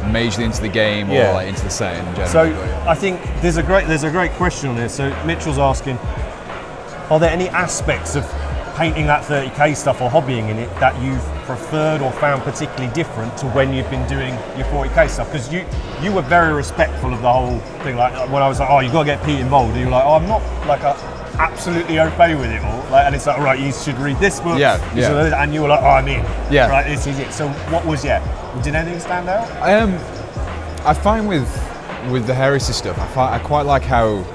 majorly into the game Yeah. or like into the setting in general. So but, yeah. I think there's a great question on here. So Mitchell's asking, are there any aspects of painting that 30k stuff or hobbying in it that you've preferred or found particularly different to when you've been doing your 40k stuff? Because you were very respectful of the whole thing. Like when I was like, oh, you got to get Pete involved, and you're like, oh, I'm not like absolutely okay with it all. Like, and it's like, all right, you should read this book. And you were like, oh, I'm in. Yeah. Right, this is it. So what was did anything stand out? I find with the Heresy stuff, I quite like how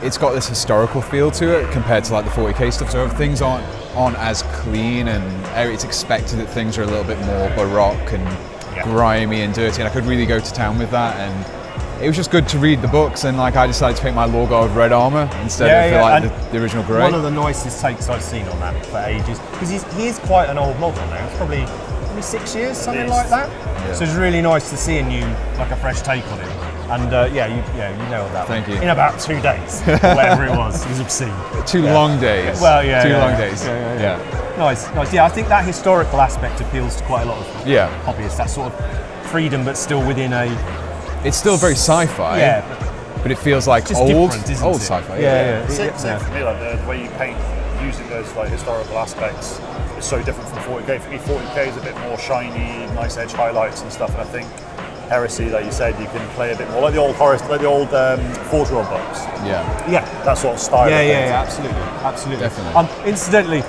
it's got this historical feel to it compared to like the 40k stuff. So things aren't as clean, and it's expected that things are a little bit more baroque and grimy and dirty. And I could really go to town with that. And it was just good to read the books. And like I decided to paint my Lorgar red armor instead of the original grey. One of the nicest takes I've seen on that for ages, because he is quite an old model now. It's probably 6 years, something like that. Yeah. So it's really nice to see a fresh take on it. And you nailed that. Thank you. In about 2 days, or whatever it was. It was obscene. 2 long days. Well, Two long days. Yeah. Nice. Yeah, I think that historical aspect appeals to quite a lot of hobbyists. That sort of freedom, but still within a. It's still very sci-fi. Yeah. But it feels like old sci-fi. Yeah. Same for me. Like the way you paint using those like historical aspects is so different from 40k. For me, 40k is a bit more shiny, nice edge highlights and stuff. And I think Heresy, like you said, you can play a bit more like the old Forge World books. Yeah, that sort of style. Yeah, absolutely. Definitely. Incidentally,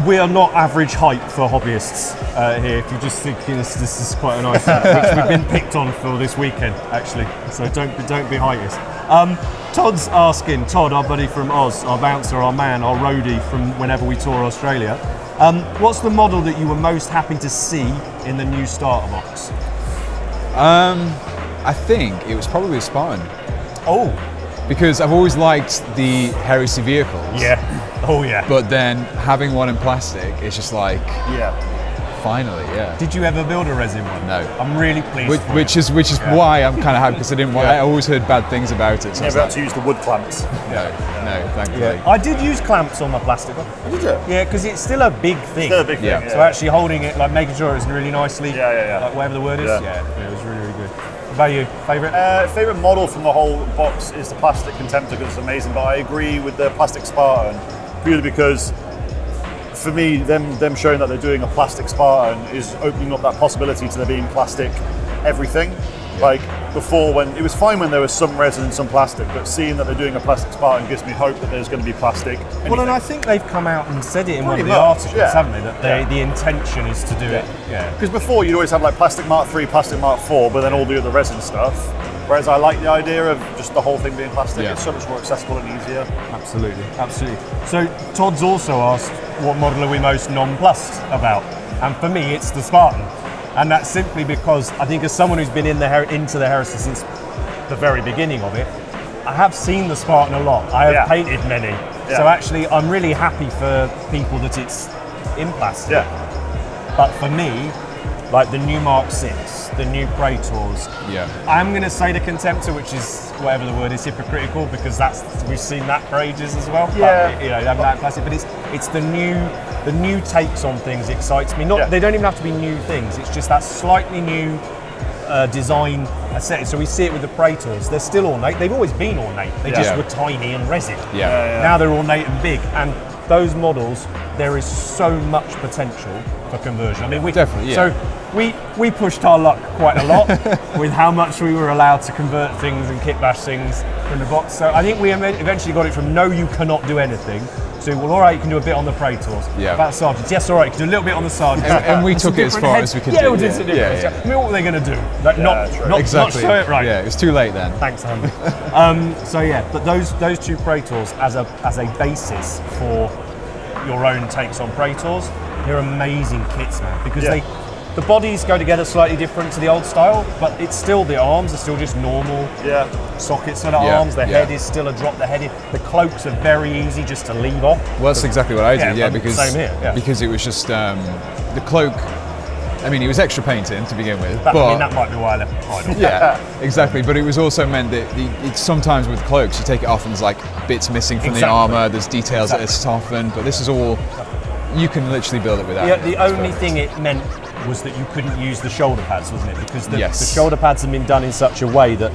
we are not average height for hobbyists here. If you're just thinking this is quite a nice, which we've been picked on for this weekend actually. So don't be heightist. Todd's asking, Todd, our buddy from Oz, our bouncer, our man, our roadie from whenever we tour Australia. What's the model that you were most happy to see in the new starter box? I think it was probably a Spartan. Oh. Because I've always liked the Heresy vehicles. Yeah. Oh yeah. But then having one in plastic, it's just like, finally, Did you ever build a resin one? No. I'm really pleased. Which is why I'm kind of happy, because I didn't want. I always heard bad things about it. So never had to use the wood clamps. No, thankfully. I did use clamps on my plastic one. Did you? Yeah, because it's still a big thing. So actually holding it, like making sure it's really nicely. Like whatever the word is. Yeah, it was really good. What about you? Favourite model from the whole box is the plastic Contemptor, because it's amazing. But I agree with the plastic Spartan, purely because for me, them showing that they're doing a plastic Spartan is opening up that possibility to there being plastic everything. Like before, when it was fine when there was some resin and some plastic, but seeing that they're doing a plastic Spartan gives me hope that there's going to be plastic. Well, and I think they've come out and said it in one of the articles, haven't they? That the intention is to do it. Yeah. Because before you'd always have like plastic Mark 3, plastic Mark 4, but then all the other resin stuff. Whereas I like the idea of just the whole thing being plastic. It's so much more accessible and easier. Absolutely. So Todd's also asked, what model are we most nonplussed about? And for me, it's the Spartan. And that's simply because I think, as someone who's been into the Heresy since the very beginning of it, I have seen the Spartan a lot. I have painted many. So actually, I'm really happy for people that it's in plastic. But for me, like the new Mark 6, the new Praetors, I'm going to say the Contemptor, which is, whatever the word is, hypocritical, because we've seen that for ages as well. But, that plastic. But it's the new takes on things excites me. They don't even have to be new things. It's just that slightly new design aesthetic. So we see it with the Praetors. They're still ornate. They've always been ornate. They just were tiny and resin. Now they're ornate and big. And those models, there is so much potential for conversion. I mean, So we pushed our luck quite a lot with how much we were allowed to convert things and kit bash things from the box. So I think we eventually got it from no, you cannot do anything, to, well, all right, you can do a bit on the Praetors. About Sergeants, yes, all right, you can do a little bit on the Sergeants. And we took it as far as we could do. I mean, what were they going to do? Like, not show it right. Yeah, it was too late then. Thanks, Andy. But those two Praetors as a basis for your own takes on Praetors, they're amazing kits, man, because the bodies go together slightly different to the old style, but it's still, the arms are still just normal sockets for the arms. The head is still a drop. The cloaks are very easy just to leave off. Well, that's exactly what I did. Because same here. Because it was just the cloak. I mean, it was extra painting to begin with, but I mean, that might be why I left it behind. Exactly. But it was also meant that sometimes with cloaks, you take it off and there's like bits missing from the armor. There's details that are softened, but this is all. You can literally build it without. The only thing it meant was that you couldn't use the shoulder pads, wasn't it? Because the shoulder pads have been done in such a way that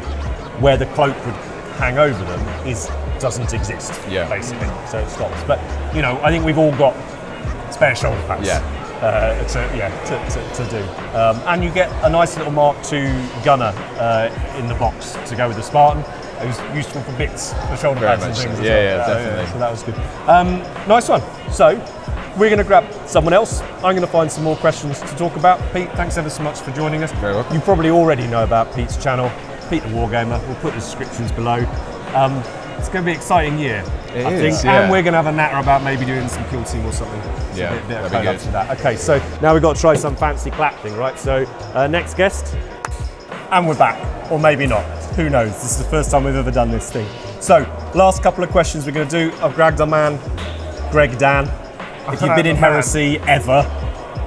where the cloak would hang over them is doesn't exist, Yeah. basically. So it stops. But you know, I think we've all got spare shoulder pads. To do, and you get a nice little Mark II gunner in the box to go with the Spartan. It was useful for bits, for shoulder Very pads and much things. so. as Yeah, well. definitely. So that was good. Nice one. So we're going to grab someone else. I'm going to find some more questions to talk about. Pete, thanks ever so much for joining us. Very welcome. You probably already know about Pete's channel, Pete the Wargamer. We'll put the descriptions below. It's going to be an exciting year, I think. yeah. And we're going to have a natter about maybe doing some kill team or something. So Yeah, a bit of that'd be code up good. to that. Okay, so now we've got to try some fancy clap thing, right? So next guest, and we're back, or maybe not. Who knows? This is the first time we've ever done this thing. So last couple of questions we're going to do. I've grabbed our man, Greg Dan. If you've been in Heresy ever,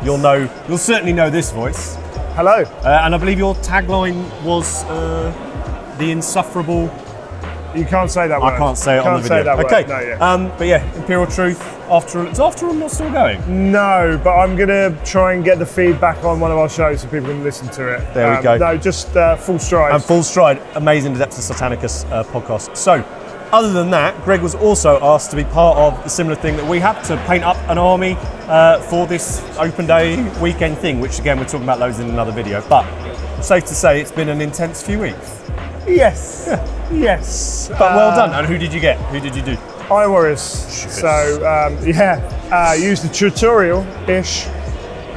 you'll certainly know this voice. Hello. And I believe your tagline was the insufferable. You can't say that word. I can't say it on the video. Say that word. Okay. No, yeah. But yeah, Imperial Truth. Is After All not still going? No, but I'm going to try and get the feedback on one of our shows so people can listen to it. There we go. No, just Full Stride. And Full Stride, amazing Adeptus Satanicus podcast. So, other than that, Greg was also asked to be part of the similar thing that we had to paint up an army for this open day weekend thing, which again we're talking about loads in another video. But safe to say it's been an intense few weeks. Yes. Yeah. Yes. But well done. And who did you get? Who did you do? Iron Warriors. So, used the tutorial-ish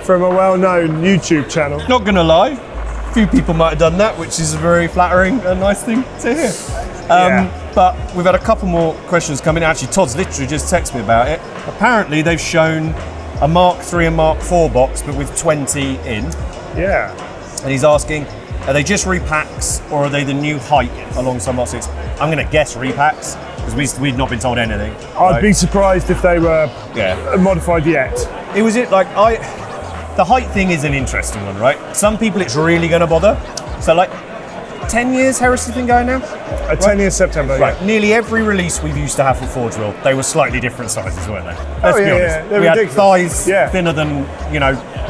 from a well-known YouTube channel. Not gonna lie, a few people might have done that, which is a very flattering and nice thing to hear. But we've had a couple more questions come in. Actually, Todd's literally just texted me about it. Apparently, they've shown a Mark III and Mark IV box, but with 20 in. Yeah. And he's asking, are they just repacks or are they the new height alongside Mark VI? I'm going to guess repacks because we've not been told anything. I'd be surprised if they were modified yet. It was it like the height thing is an interesting one, right? Some people it's really going to bother. So like 10 years Heresy been going now? 10 years September. Right. Yeah. Nearly every release we've used to have for Forge World, they were slightly different sizes, weren't they? Let's be honest. Yeah. They're We had ridiculous. thighs thinner than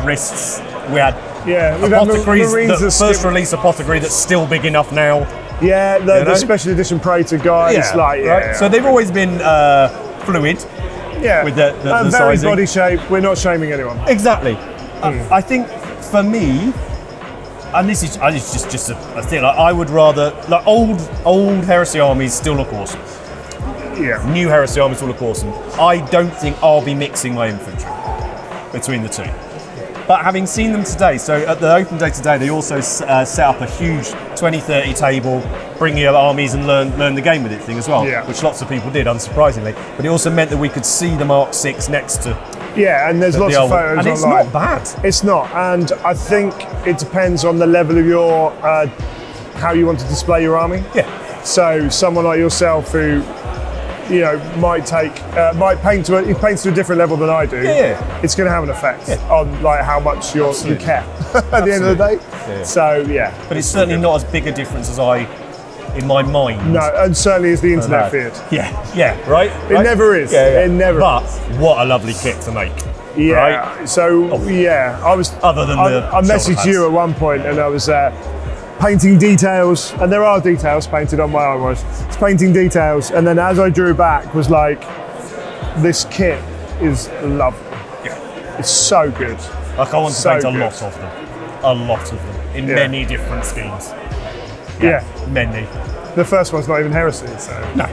wrists. We had we've had apothecaries. Marines The that first release apothecary that's still big enough now. Yeah, the special edition Praetor guys, right? So they've always been fluid. Yeah, with the very sizing. body shape. We're not shaming anyone. Exactly. I think for me, and this is just a thing. Like, I would rather old Heresy armies still look awesome. Yeah. New Heresy armies will look awesome. I don't think I'll be mixing my infantry between the two. But having seen them today, so at the open day today, they also set up a huge 20-30 table, bring your armies and learn the game with it thing as well, which lots of people did, unsurprisingly. But it also meant that we could see the Mark VI next to. Yeah, and there's lots of photos and it's online. not bad. It's not, and I think it depends on the level of your how you want to display your army. Yeah. So someone like yourself who, might paint to a different level than I do. Yeah. It's going to have an effect on like how much you care at the end of the day. Yeah. So but it's certainly not as big a difference as in my mind. No, and certainly as the internet feared. Yeah, right? It never is. It never But is. what a lovely kit to make. Yeah. Right? So I was. Other than I messaged you at one point, and I was painting details, and there are details painted on my Iron Warriors. It's painting details, and then as I drew back, was like, this kit is lovely. Yeah. It's so good. Like I want to So paint a good. lot of them in many different schemes. Yeah. Many. The first one's not even Heresy, so. No,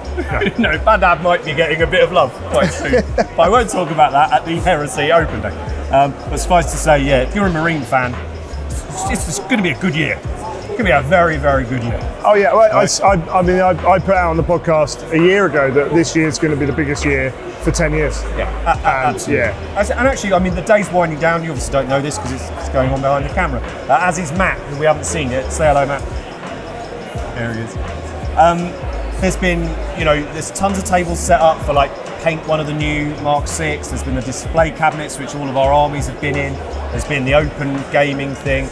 Badab might be getting a bit of love quite soon. But I won't talk about that at the Heresy Open Day. But suffice to say, if you're a Marine fan, it's going to be a good year. It's going to be a very, very good year. Oh yeah, well, I put out on the podcast a year ago that this year's going to be the biggest year for 10 years. Absolutely. And actually, the day's winding down. You obviously don't know this because it's going on behind the camera. As is Matt, who we haven't seen yet. Say hello, Matt. There he is. There's been, there's tons of tables set up for paint one of the new Mark VI. There's been the display cabinets which all of our armies have been in. There's been the open gaming thing.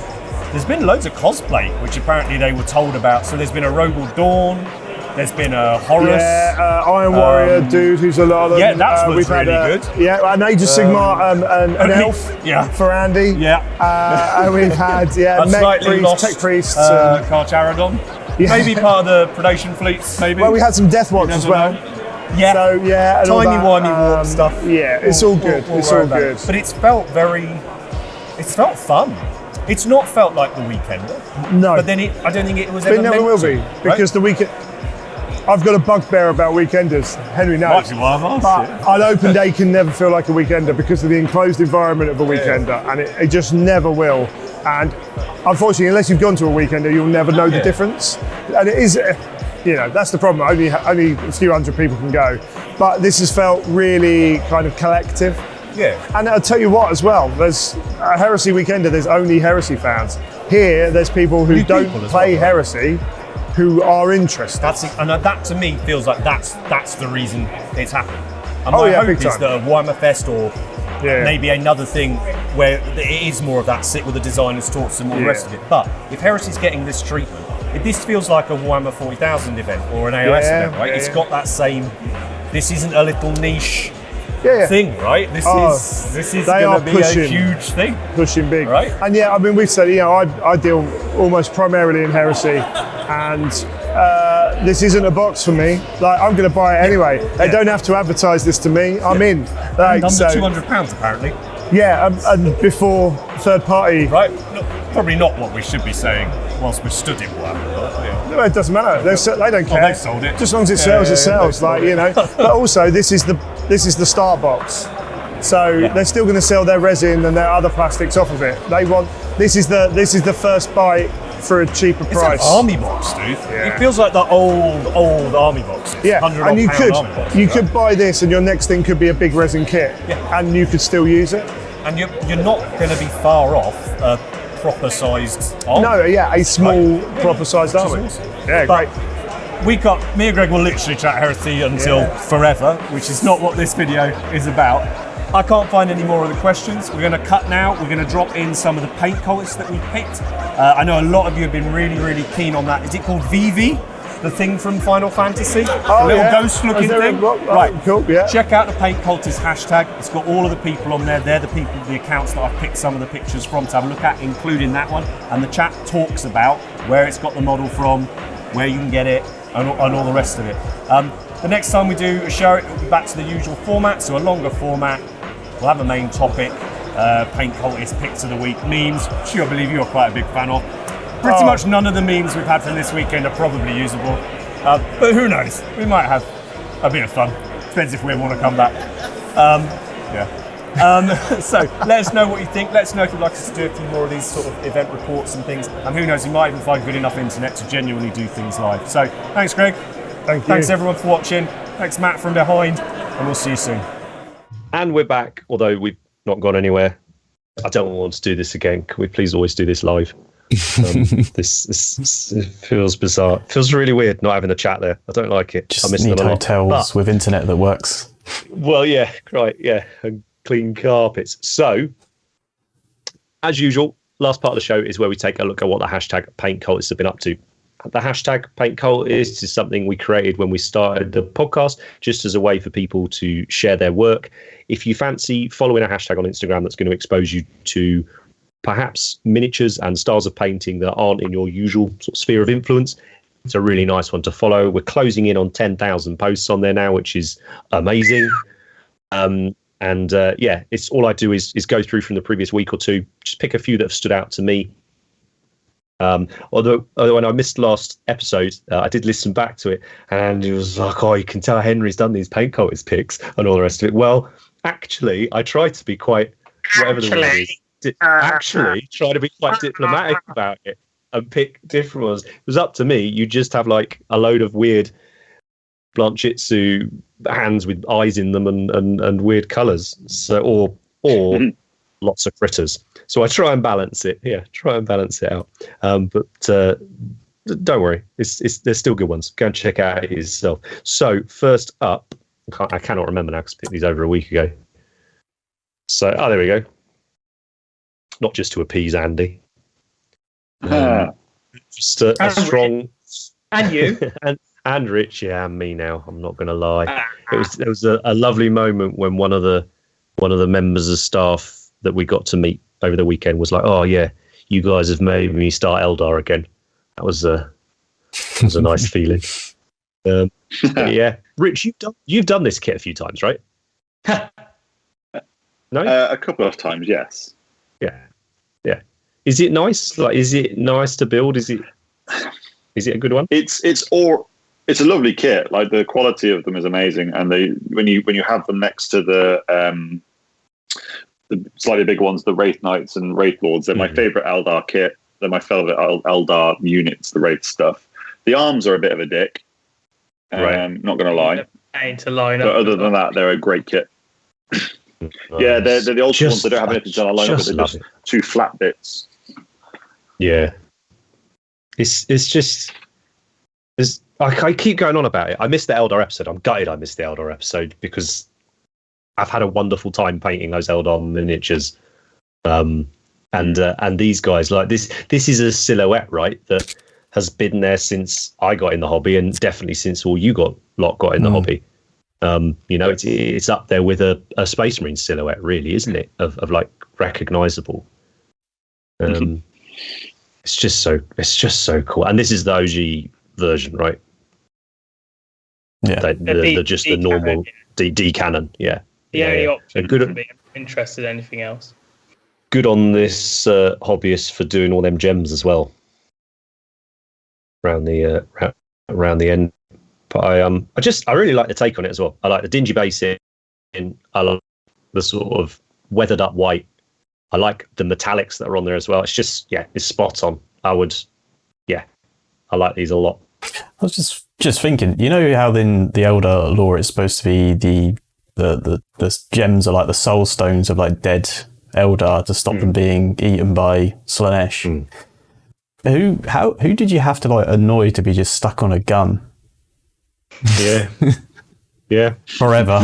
There's been loads of cosplay, which apparently they were told about. So there's been a Rogal Dawn. There's been a Horus. Yeah, Iron Warrior dude who's a lot of them. Yeah, that's we've had really good. Yeah, an Age of Sigmar, an elf for Andy. Yeah. And we've had a mech slightly priests, lost tech priests. Carcharodon. Maybe part of the predation fleets. Maybe. Well, we had some Death Watch as well. Yeah. So yeah, and all Tiny that, wimey warp stuff. Yeah, it's all good. It's all good. But it's felt fun. It's not felt like the Weekender. No. But then I don't think it was But ever it never meant will to, be right? because the weekend. I've got a bugbear about weekenders. Henry knows. Might be why I've asked But an open day can never feel like a weekender because of the enclosed environment of a weekender, and it just never will. And unfortunately, unless you've gone to a weekender, you'll never know the difference. And it is, that's the problem. Only a few hundred people can go. But this has felt really kind of collective. Yeah. And I'll tell you what as well, there's a Heresy Weekender, there's only Heresy fans. Here, there's people who don't play Heresy who are interested. That to me feels like that's the reason it's happened. And Oh, my yeah, hope big is time. that a Warhammer Fest or maybe another thing where it is more of that sit with the designers, talk to them, all the rest of it. But if Heresy's getting this treatment, this feels like a Warhammer 40,000 event or an AOS event, right? It's got that same. This isn't a little niche thing, right? This is going to be a huge thing. Pushing big. Right? And yeah, I mean, we've said, I deal almost primarily in Heresy, and this isn't a box for me. Like, I'm going to buy it anyway. They don't have to advertise this to me. I'm in. Like, Under so, £200 apparently. Yeah, and before third party. Right? Probably not what we should be saying whilst we're stood in one. No, it doesn't matter. They don't care. They sold it. Just as long as it sells, it sells. Like, But also, this is the start box. So they're still going to sell their resin and their other plastics off of it. This is the first bite for a cheaper price. It's an army box, dude. It feels like the old army boxes. Yeah, and you boxes, could buy this, and your next thing could be a big resin kit, and you could still use it. And you're not going to be far off a proper sized army. No, a small proper sized army. Awesome. Yeah, but great. me and Greg will literally chat Heresy until forever, which is not what this video is about. I can't find any more of the questions. We're going to cut now. We're going to drop in some of the paint cultists that we picked. I know a lot of you have been really, really keen on that. Is it called Vivi? The thing from Final Fantasy? Oh, the little ghost-looking thing? Right, cool, yeah. Check out the Paint Cultist hashtag. It's got all of the people on there. They're the accounts that I've picked some of the pictures from to have a look at, including that one. And the chat talks about where it's got the model from, where you can get it, and all the rest of it. The next time we do a show, it will be back to the usual format, so a longer format. We'll have a main topic, Paint Cultist Picks of the Week, memes, which I believe you're quite a big fan of. Pretty much none of the memes we've had from this weekend are probably usable. But who knows? We might have a bit of fun. Depends if we want to come back. So let us know what you think. Let us know if you'd like us to do a few more of these sort of event reports and things. And who knows, we might even find good enough internet to genuinely do things live. So thanks, Greg. Thank you. Thanks, everyone, for watching. Thanks, Matt, from behind. And we'll see you soon. And we're back, although we've not gone anywhere. I don't want to do this again. Can we please always do this live? This feels bizarre. It feels really weird not having a chat there. I don't like it. Just I miss need them a lot. hotels with internet that works. Well, yeah, right, yeah, and clean carpets. So, as usual, last part of the show is where we take a look at what the hashtag Paint Cultists have been up to. The hashtag Paint Cultists is something we created when we started the podcast, just as a way for people to share their work. If you fancy following a hashtag on Instagram that's going to expose you to perhaps miniatures and styles of painting that aren't in your usual sort of sphere of influence, it's a really nice one to follow. We're closing in on 10,000 posts on there now, which is amazing. It's all I do is go through from the previous week or two, just pick a few that have stood out to me. Although when I missed last episode, I did listen back to it, and it was like, oh, you can tell Henry's done these Paint Cultist picks and all the rest of it. Well, actually, I tried to be quite, whatever the word is, try to be quite diplomatic about it and pick different ones. It was up to me. You just have like a load of weird Blanchitsu hands with eyes in them and weird colours. So or lots of critters. So I try and balance it. Yeah, try and balance it out. But don't worry, there's still good ones. Go and check out it yourself. So first up, I cannot remember now because I picked these over a week ago. So there we go. Not just to appease Andy. Just a strong and you and Rich, yeah, and me now. I'm not going to lie. There was a lovely moment when one of the members of staff that we got to meet over the weekend was like, "Oh yeah, you guys have made me start Eldar again." That was It was a nice feeling. Yeah, Rich, you've done this kit a few times, right? No, a couple of times, yes. Yeah. Is it nice? Like, is it nice to build? Is it a good one? It's a lovely kit. Like, the quality of them is amazing, and when you have them next to the slightly bigger ones, the Wraith Knights and Wraith Lords, they're my favorite Eldar kit. They're my favorite Eldar units, the Wraith stuff. The arms are a bit of a dick. Right. Not going to lie. To line up. But other than that, they're a great kit. Yeah, they're the old ones. They don't have anything to line up with. They're just two flat bits. Yeah. It's just... I keep going on about it. I missed the Eldar episode. I'm gutted I missed the Eldar episode because I've had a wonderful time painting those Eldar miniatures. And these guys, like this is a silhouette, right, that has been there since I got in the hobby, and definitely since all you got in the hobby. It's up there with a Space Marine silhouette, really, isn't it? Of like recognizable. It's just so cool. And this is the OG version, right? Yeah, the normal D cannon. Yeah, the only option good for being interested in anything else. Good on this hobbyist for doing all them gems as well around the end. But I really like the take on it as well. I like the dingy basic, and I like the sort of weathered up white. I like the metallics that are on there as well. It's just it's spot on. I like these a lot. I was just thinking, you know how in the Eldar lore it's supposed to be the gems are like the soul stones of like dead Eldar to stop them being eaten by Slaanesh. Who did you have to like annoy to be just stuck on a gun? Yeah. Forever.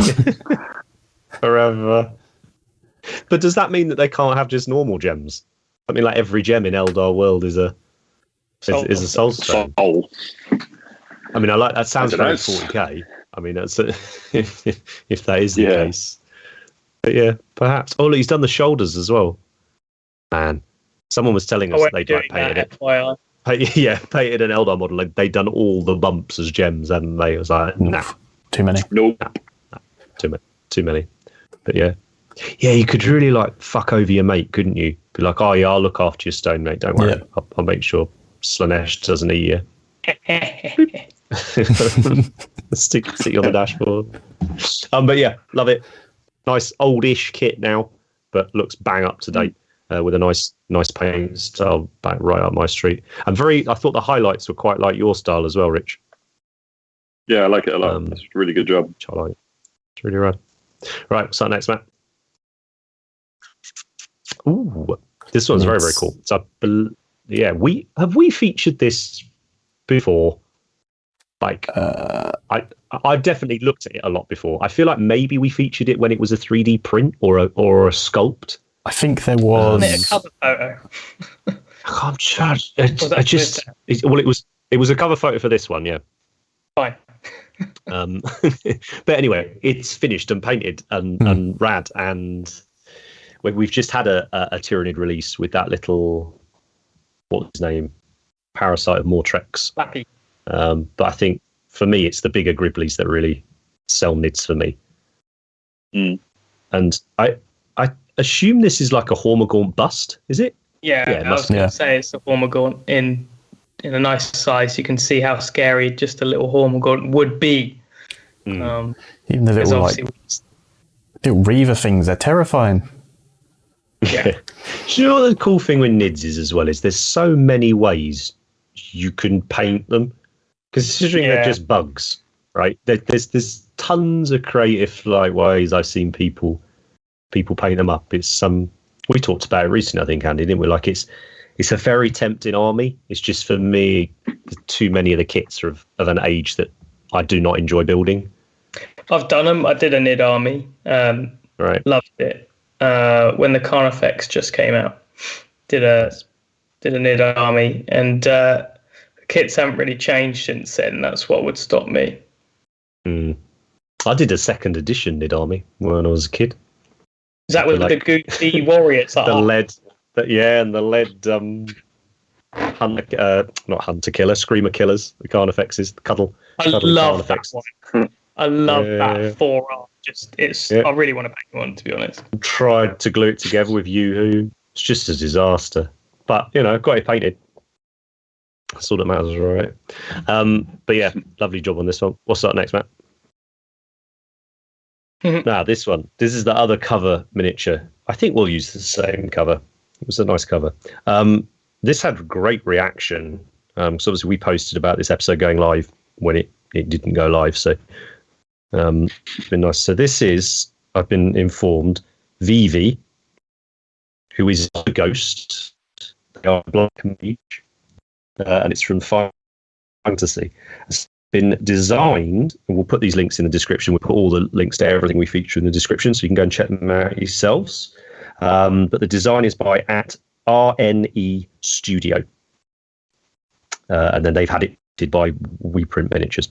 But does that mean that they can't have just normal gems? I mean, like every gem in Eldar World is a soul stone. I mean, I like that. Sounds very 40k. I mean, that's if that is the case. But yeah, perhaps. Oh, look, he's done the shoulders as well. Man, someone was telling us they'd like painted it. Painted an Eldar model. Like, they'd done all the bumps as gems, and they was like, nah, too many. Nope, too many. But yeah, you could really like fuck over your mate, couldn't you? Be like, oh yeah, I'll look after your stone, mate. Don't worry, I'll make sure Slaanesh doesn't eat you. Stick you on the dashboard. But yeah, love it. Nice oldish kit now, but looks bang up to date with a nice paint style back right up my street. I thought the highlights were quite like your style as well, Rich. Yeah, I like it a lot. That's a really good job. I like it. It's really rad. Right, what's up next, Matt? Ooh, this one's very, very cool. So, we featured this before. Like, I've definitely looked at it a lot before. I feel like maybe we featured it when it was a 3D print or a sculpt. I think there was a cover photo. I can't judge. It was a cover photo for this one, yeah. Fine. But anyway, it's finished and painted and rad, and we've just had a Tyranid release with that little, what's his name, Parasite of Mortrex. Lappy. But I think for me, it's the bigger Gribblies that really sell nids for me. And I assume this is like a Hormagaunt bust, is it? Yeah, I was going to say it's a Hormagaunt in a nice size. You can see how scary just a little Hormagaunt would be. Even the little Reaver things, they're terrifying. Yeah. Do you know what the cool thing with nids is as well? Is there's so many ways you can paint them. Considering they're just bugs, right? There's tons of creative ways I've seen people paint them up. It's we talked about it recently, I think, Andy, didn't we? Like it's a very tempting army. It's just for me, too many of the kits are of an age that I do not enjoy building. I've done them. I did a nid army. Right. Loved it. When the Carnifex just came out, did a nid army, and kits haven't really changed since then. That's what would stop me. I did a second edition Nid Army when I was a kid. Is that with the Gucci Warriors? The lead, and the lead not hunter killer, screamer killers, the Carnifexes, the cuddle. I love that one. I love that forearm. I really want to paint one, to be honest. Tried to glue it together with Yoo-Hoo. It's just a disaster. But, got it painted. That's all that matters, right? But yeah, lovely job on this one. What's up next, Matt? Now, this one. This is the other cover miniature. I think we'll use the same cover. It was a nice cover. This had great reaction. So obviously we posted about this episode going live when it didn't go live. So it's been nice. So this is, I've been informed, Vivi, who is a ghost. They are black and beach. And it's from Fantasy. It's been designed, and we'll put these links in the description. We'll put all the links to everything we feature in the description, so you can go and check them out yourselves. But the design is by @RNE Studio. And then they've had it did by We Print Miniatures.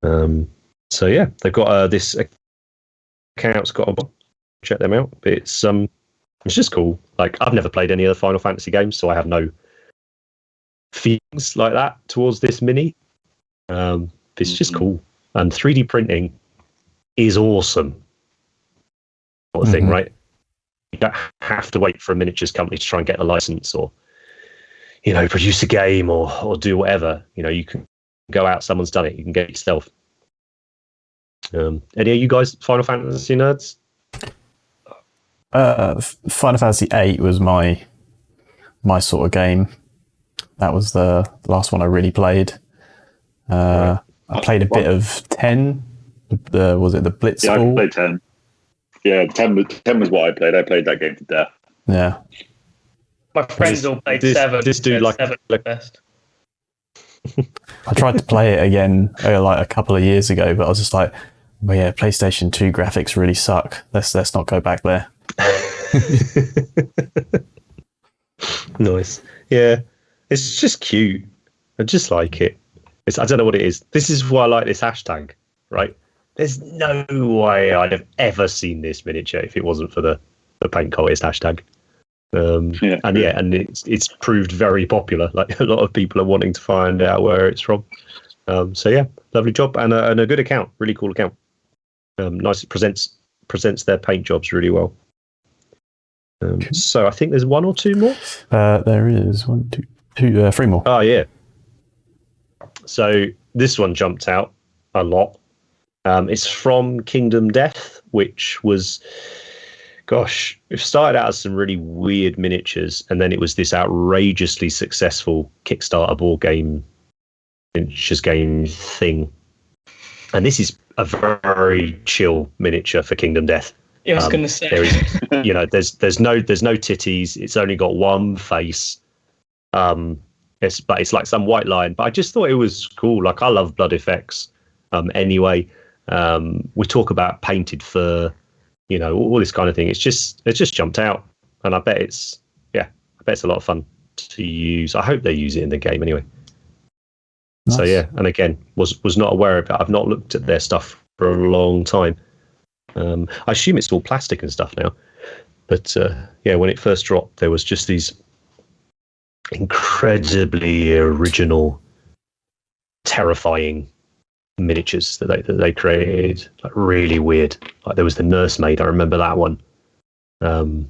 So yeah, they've got this account's got a check them out. But it's just cool. Like, I've never played any other Final Fantasy games, so I have no feelings like that towards this mini. It's just cool, and 3D printing is awesome. Sort of thing, right? You don't have to wait for a miniatures company to try and get a license, or produce a game, or do whatever. You can go out, someone's done it, you can get it yourself. Any of you guys Final Fantasy nerds? Final Fantasy VIII was my sort of game. That was the last one I really played. I played a bit of 10. Was it the Blitz? Yeah, I played 10. Yeah, 10 was what I played. I played that game to death. Yeah. My friends all played 7. This dude like 7 the best. I tried to play it again like a couple of years ago, but I was just like, well, yeah, PlayStation 2 graphics really suck. Let's not go back there. Nice. Yeah. It's just cute. I just like it. I don't know what it is. This is why I like this hashtag, right? There's no way I'd have ever seen this miniature if it wasn't for the Paint Cultist hashtag. And it's proved very popular. Like, a lot of people are wanting to find out where it's from. So yeah, lovely job, and a good account. Really cool account. Nice. It presents their paint jobs really well. So I think there's one or two more. There is 1, 2, 3 more. Oh yeah. So this one jumped out a lot. It's from Kingdom Death, which was, it started out as some really weird miniatures, and then it was this outrageously successful Kickstarter board game, miniatures game thing. And this is a very chill miniature for Kingdom Death. I was going to say, there is, there's no titties. It's only got one face. But it's like some white line. But I just thought it was cool. Like, I love blood effects. Anyway, we talk about painted fur, all this kind of thing. It just jumped out, and I bet it's a lot of fun to use. I hope they use it in the game anyway. Nice. So yeah, and again, was not aware of it. I've not looked at their stuff for a long time. I assume it's all plastic and stuff now. But when it first dropped, there was just these incredibly original, terrifying miniatures that they created, like really weird. Like, there was the nursemaid, I remember that one. And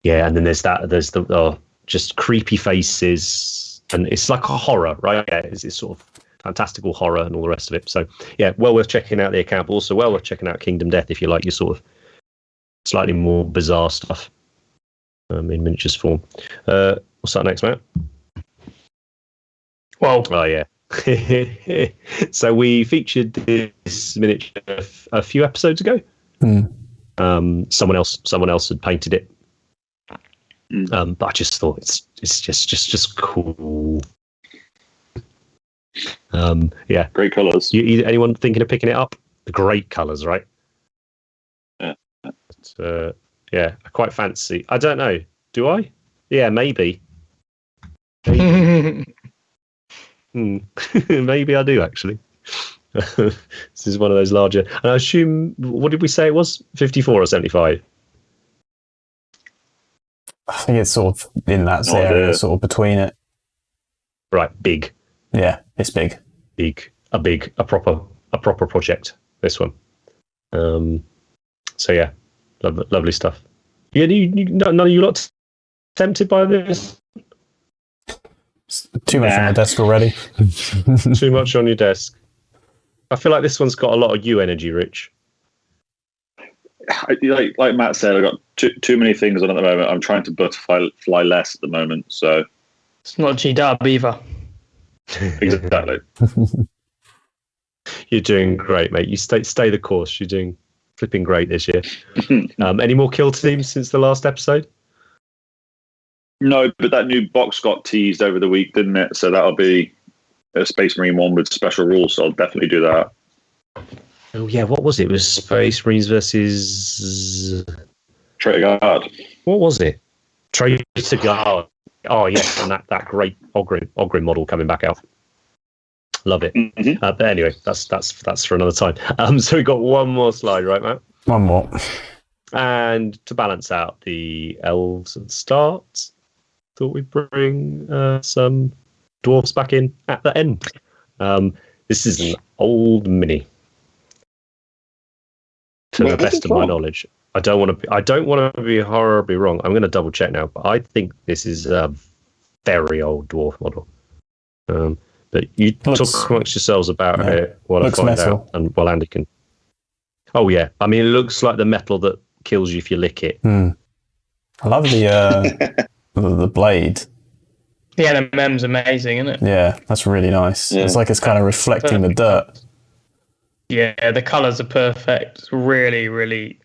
then there's the just creepy faces, and it's like a horror, right? Yeah, it's sort of fantastical horror and all the rest of it. So yeah, well worth checking out the account, but also well worth checking out Kingdom Death if you like your sort of slightly more bizarre stuff in miniatures form. What's that next, Matt? Well, oh yeah. So we featured this miniature a few episodes ago. Someone else had painted it. But I just thought it's just cool. Great colours. Anyone thinking of picking it up? The great colours, right? Yeah. But, I quite fancy. I don't know. Do I? Yeah, maybe. Maybe I do, actually. This is one of those larger. And I assume, what did we say it was? 54 or 75? I think it's sort of in that area, sort of between it. right, big. Yeah, it's big. A proper project. This one. So yeah, lovely stuff. Yeah, none of you lot tempted by this? Too much on my desk already. Too much on your desk. I feel like this one's got a lot of you energy, Rich. Like Matt said, I've got too many things on at the moment. I'm trying to butterfly less at the moment, so it's not G-Dub either. Exactly. You're doing great, mate. You stay the course. You're doing flipping great this year. Any more kill teams since the last episode? No, but that new box got teased over the week, didn't it? So that'll be a Space Marine one with special rules. So I'll definitely do that. Oh yeah, what was it? It was Space Marines versus Traitor Guard. What was it? Traitor Guard. Oh yes, and that great Ogrim model coming back out. Love it. Mm-hmm. But anyway, that's for another time. So we got one more slide, right, Matt? One more. And to balance out the elves at the start, thought we'd bring some dwarves back in at the end. This is an old mini. To the best of my knowledge, I don't want to be horribly wrong. I'm going to double check now, but I think this is a very old dwarf model. But you talk amongst yourselves about it while I find out, and while Andy can. Oh yeah, I mean it looks like the metal that kills you if you lick it. I love the the blade. The NMM's amazing, isn't it? Yeah, that's really nice. Yeah. It's like it's kind of reflecting the dirt. Yeah, the colours are perfect. It's really, really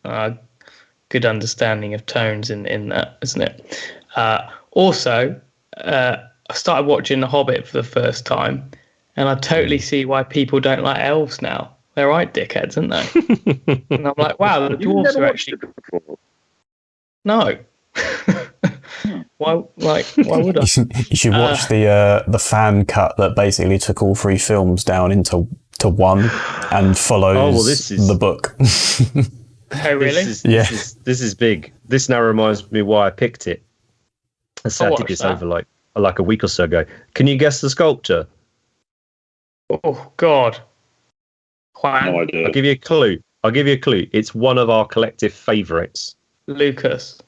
good understanding of tones in that, isn't it? Also, I started watching The Hobbit for the first time, and I totally see why people don't like elves now. They're right dickheads, aren't they? And I'm like, wow, the dwarves are actually... No. Why would I? You should watch the fan cut that basically took all three films down into one and follows the book. Oh, really? This is big. This now reminds me why I picked it. I did this over like a week or so ago. Can you guess the sculptor? Oh God! Juan? No idea. I'll give you a clue. It's one of our collective favourites. Lucas.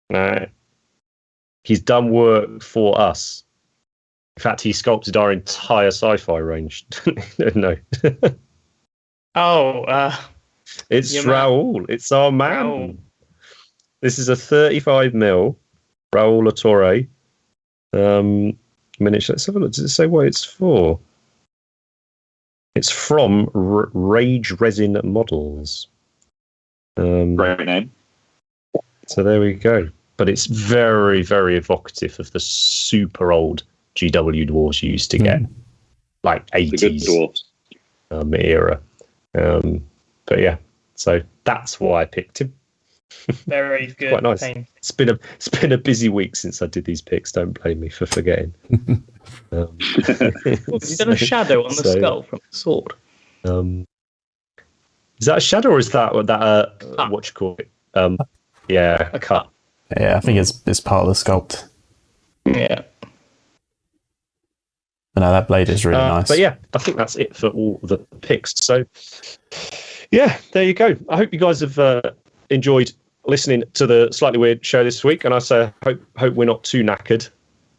No. He's done work for us. In fact, he sculpted our entire sci-fi range. No. It's Raoul. It's our man. Raoul. This is a 35mm Raoul Latore miniature. Let's have a look. Does it say what it's for? It's from Rage Resin Models. Great name. So there we go. But it's very, very evocative of the super old GW dwarves you used to get, like 80s era. But yeah, so that's why I picked him. Very good. Quite nice. It's been a busy week since I did these picks. Don't blame me for forgetting. You've done a shadow on the skull from the sword. Is that a shadow or is that what you call it? Yeah, a cut. Yeah, I think it's part of the sculpt. Yeah. But no, that blade is really nice. But yeah, I think that's it for all the picks. So yeah, there you go. I hope you guys have enjoyed listening to the slightly weird show this week, and I say hope we're not too knackered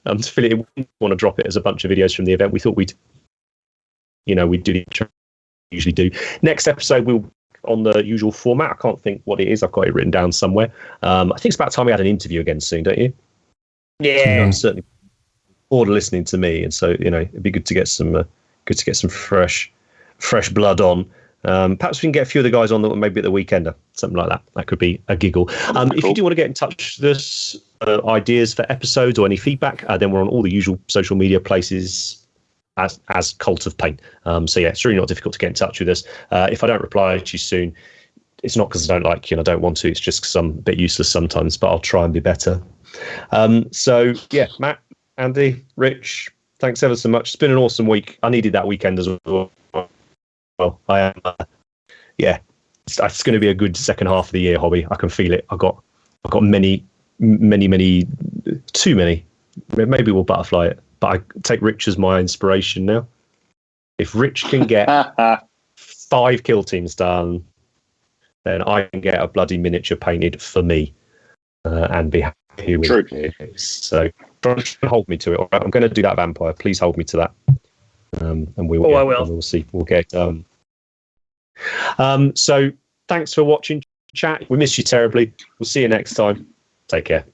to fill it. We didn't want to drop it as a bunch of videos from the event. We thought we'd do the usually do. Next episode we'll on the usual format. I can't think what it is. I've got it written down somewhere. I think it's about time we had an interview again soon, don't you? Yeah, I'm certainly bored of listening to me, and so it'd be good to get some fresh blood on. Perhaps we can get a few of the guys on that maybe at the weekender, something like that. That could be a giggle. If you do want to get in touch with us, ideas for episodes or any feedback, then we're on all the usual social media places as Cult of Paint. So yeah, it's really not difficult to get in touch with us. If I don't reply to you soon, it's not because I don't like you and I don't want to. It's just because I'm a bit useless sometimes, but I'll try and be better. So yeah, Matt, Andy, Rich, thanks ever so much. It's been an awesome week. I needed that weekend as well. Well, I am. It's going to be a good second half of the year, hobby. I can feel it. I've got many, too many. Maybe we'll butterfly it. but I take Rich as my inspiration now. If Rich can get 5 kill teams done, then I can get a bloody miniature painted for me and be happy with it. So don't hold me to it. All right? I'm going to do that vampire. Please hold me to that. And we will. I will. We'll see. We'll get done. So thanks for watching, chat. We miss you terribly. We'll see you next time. Take care.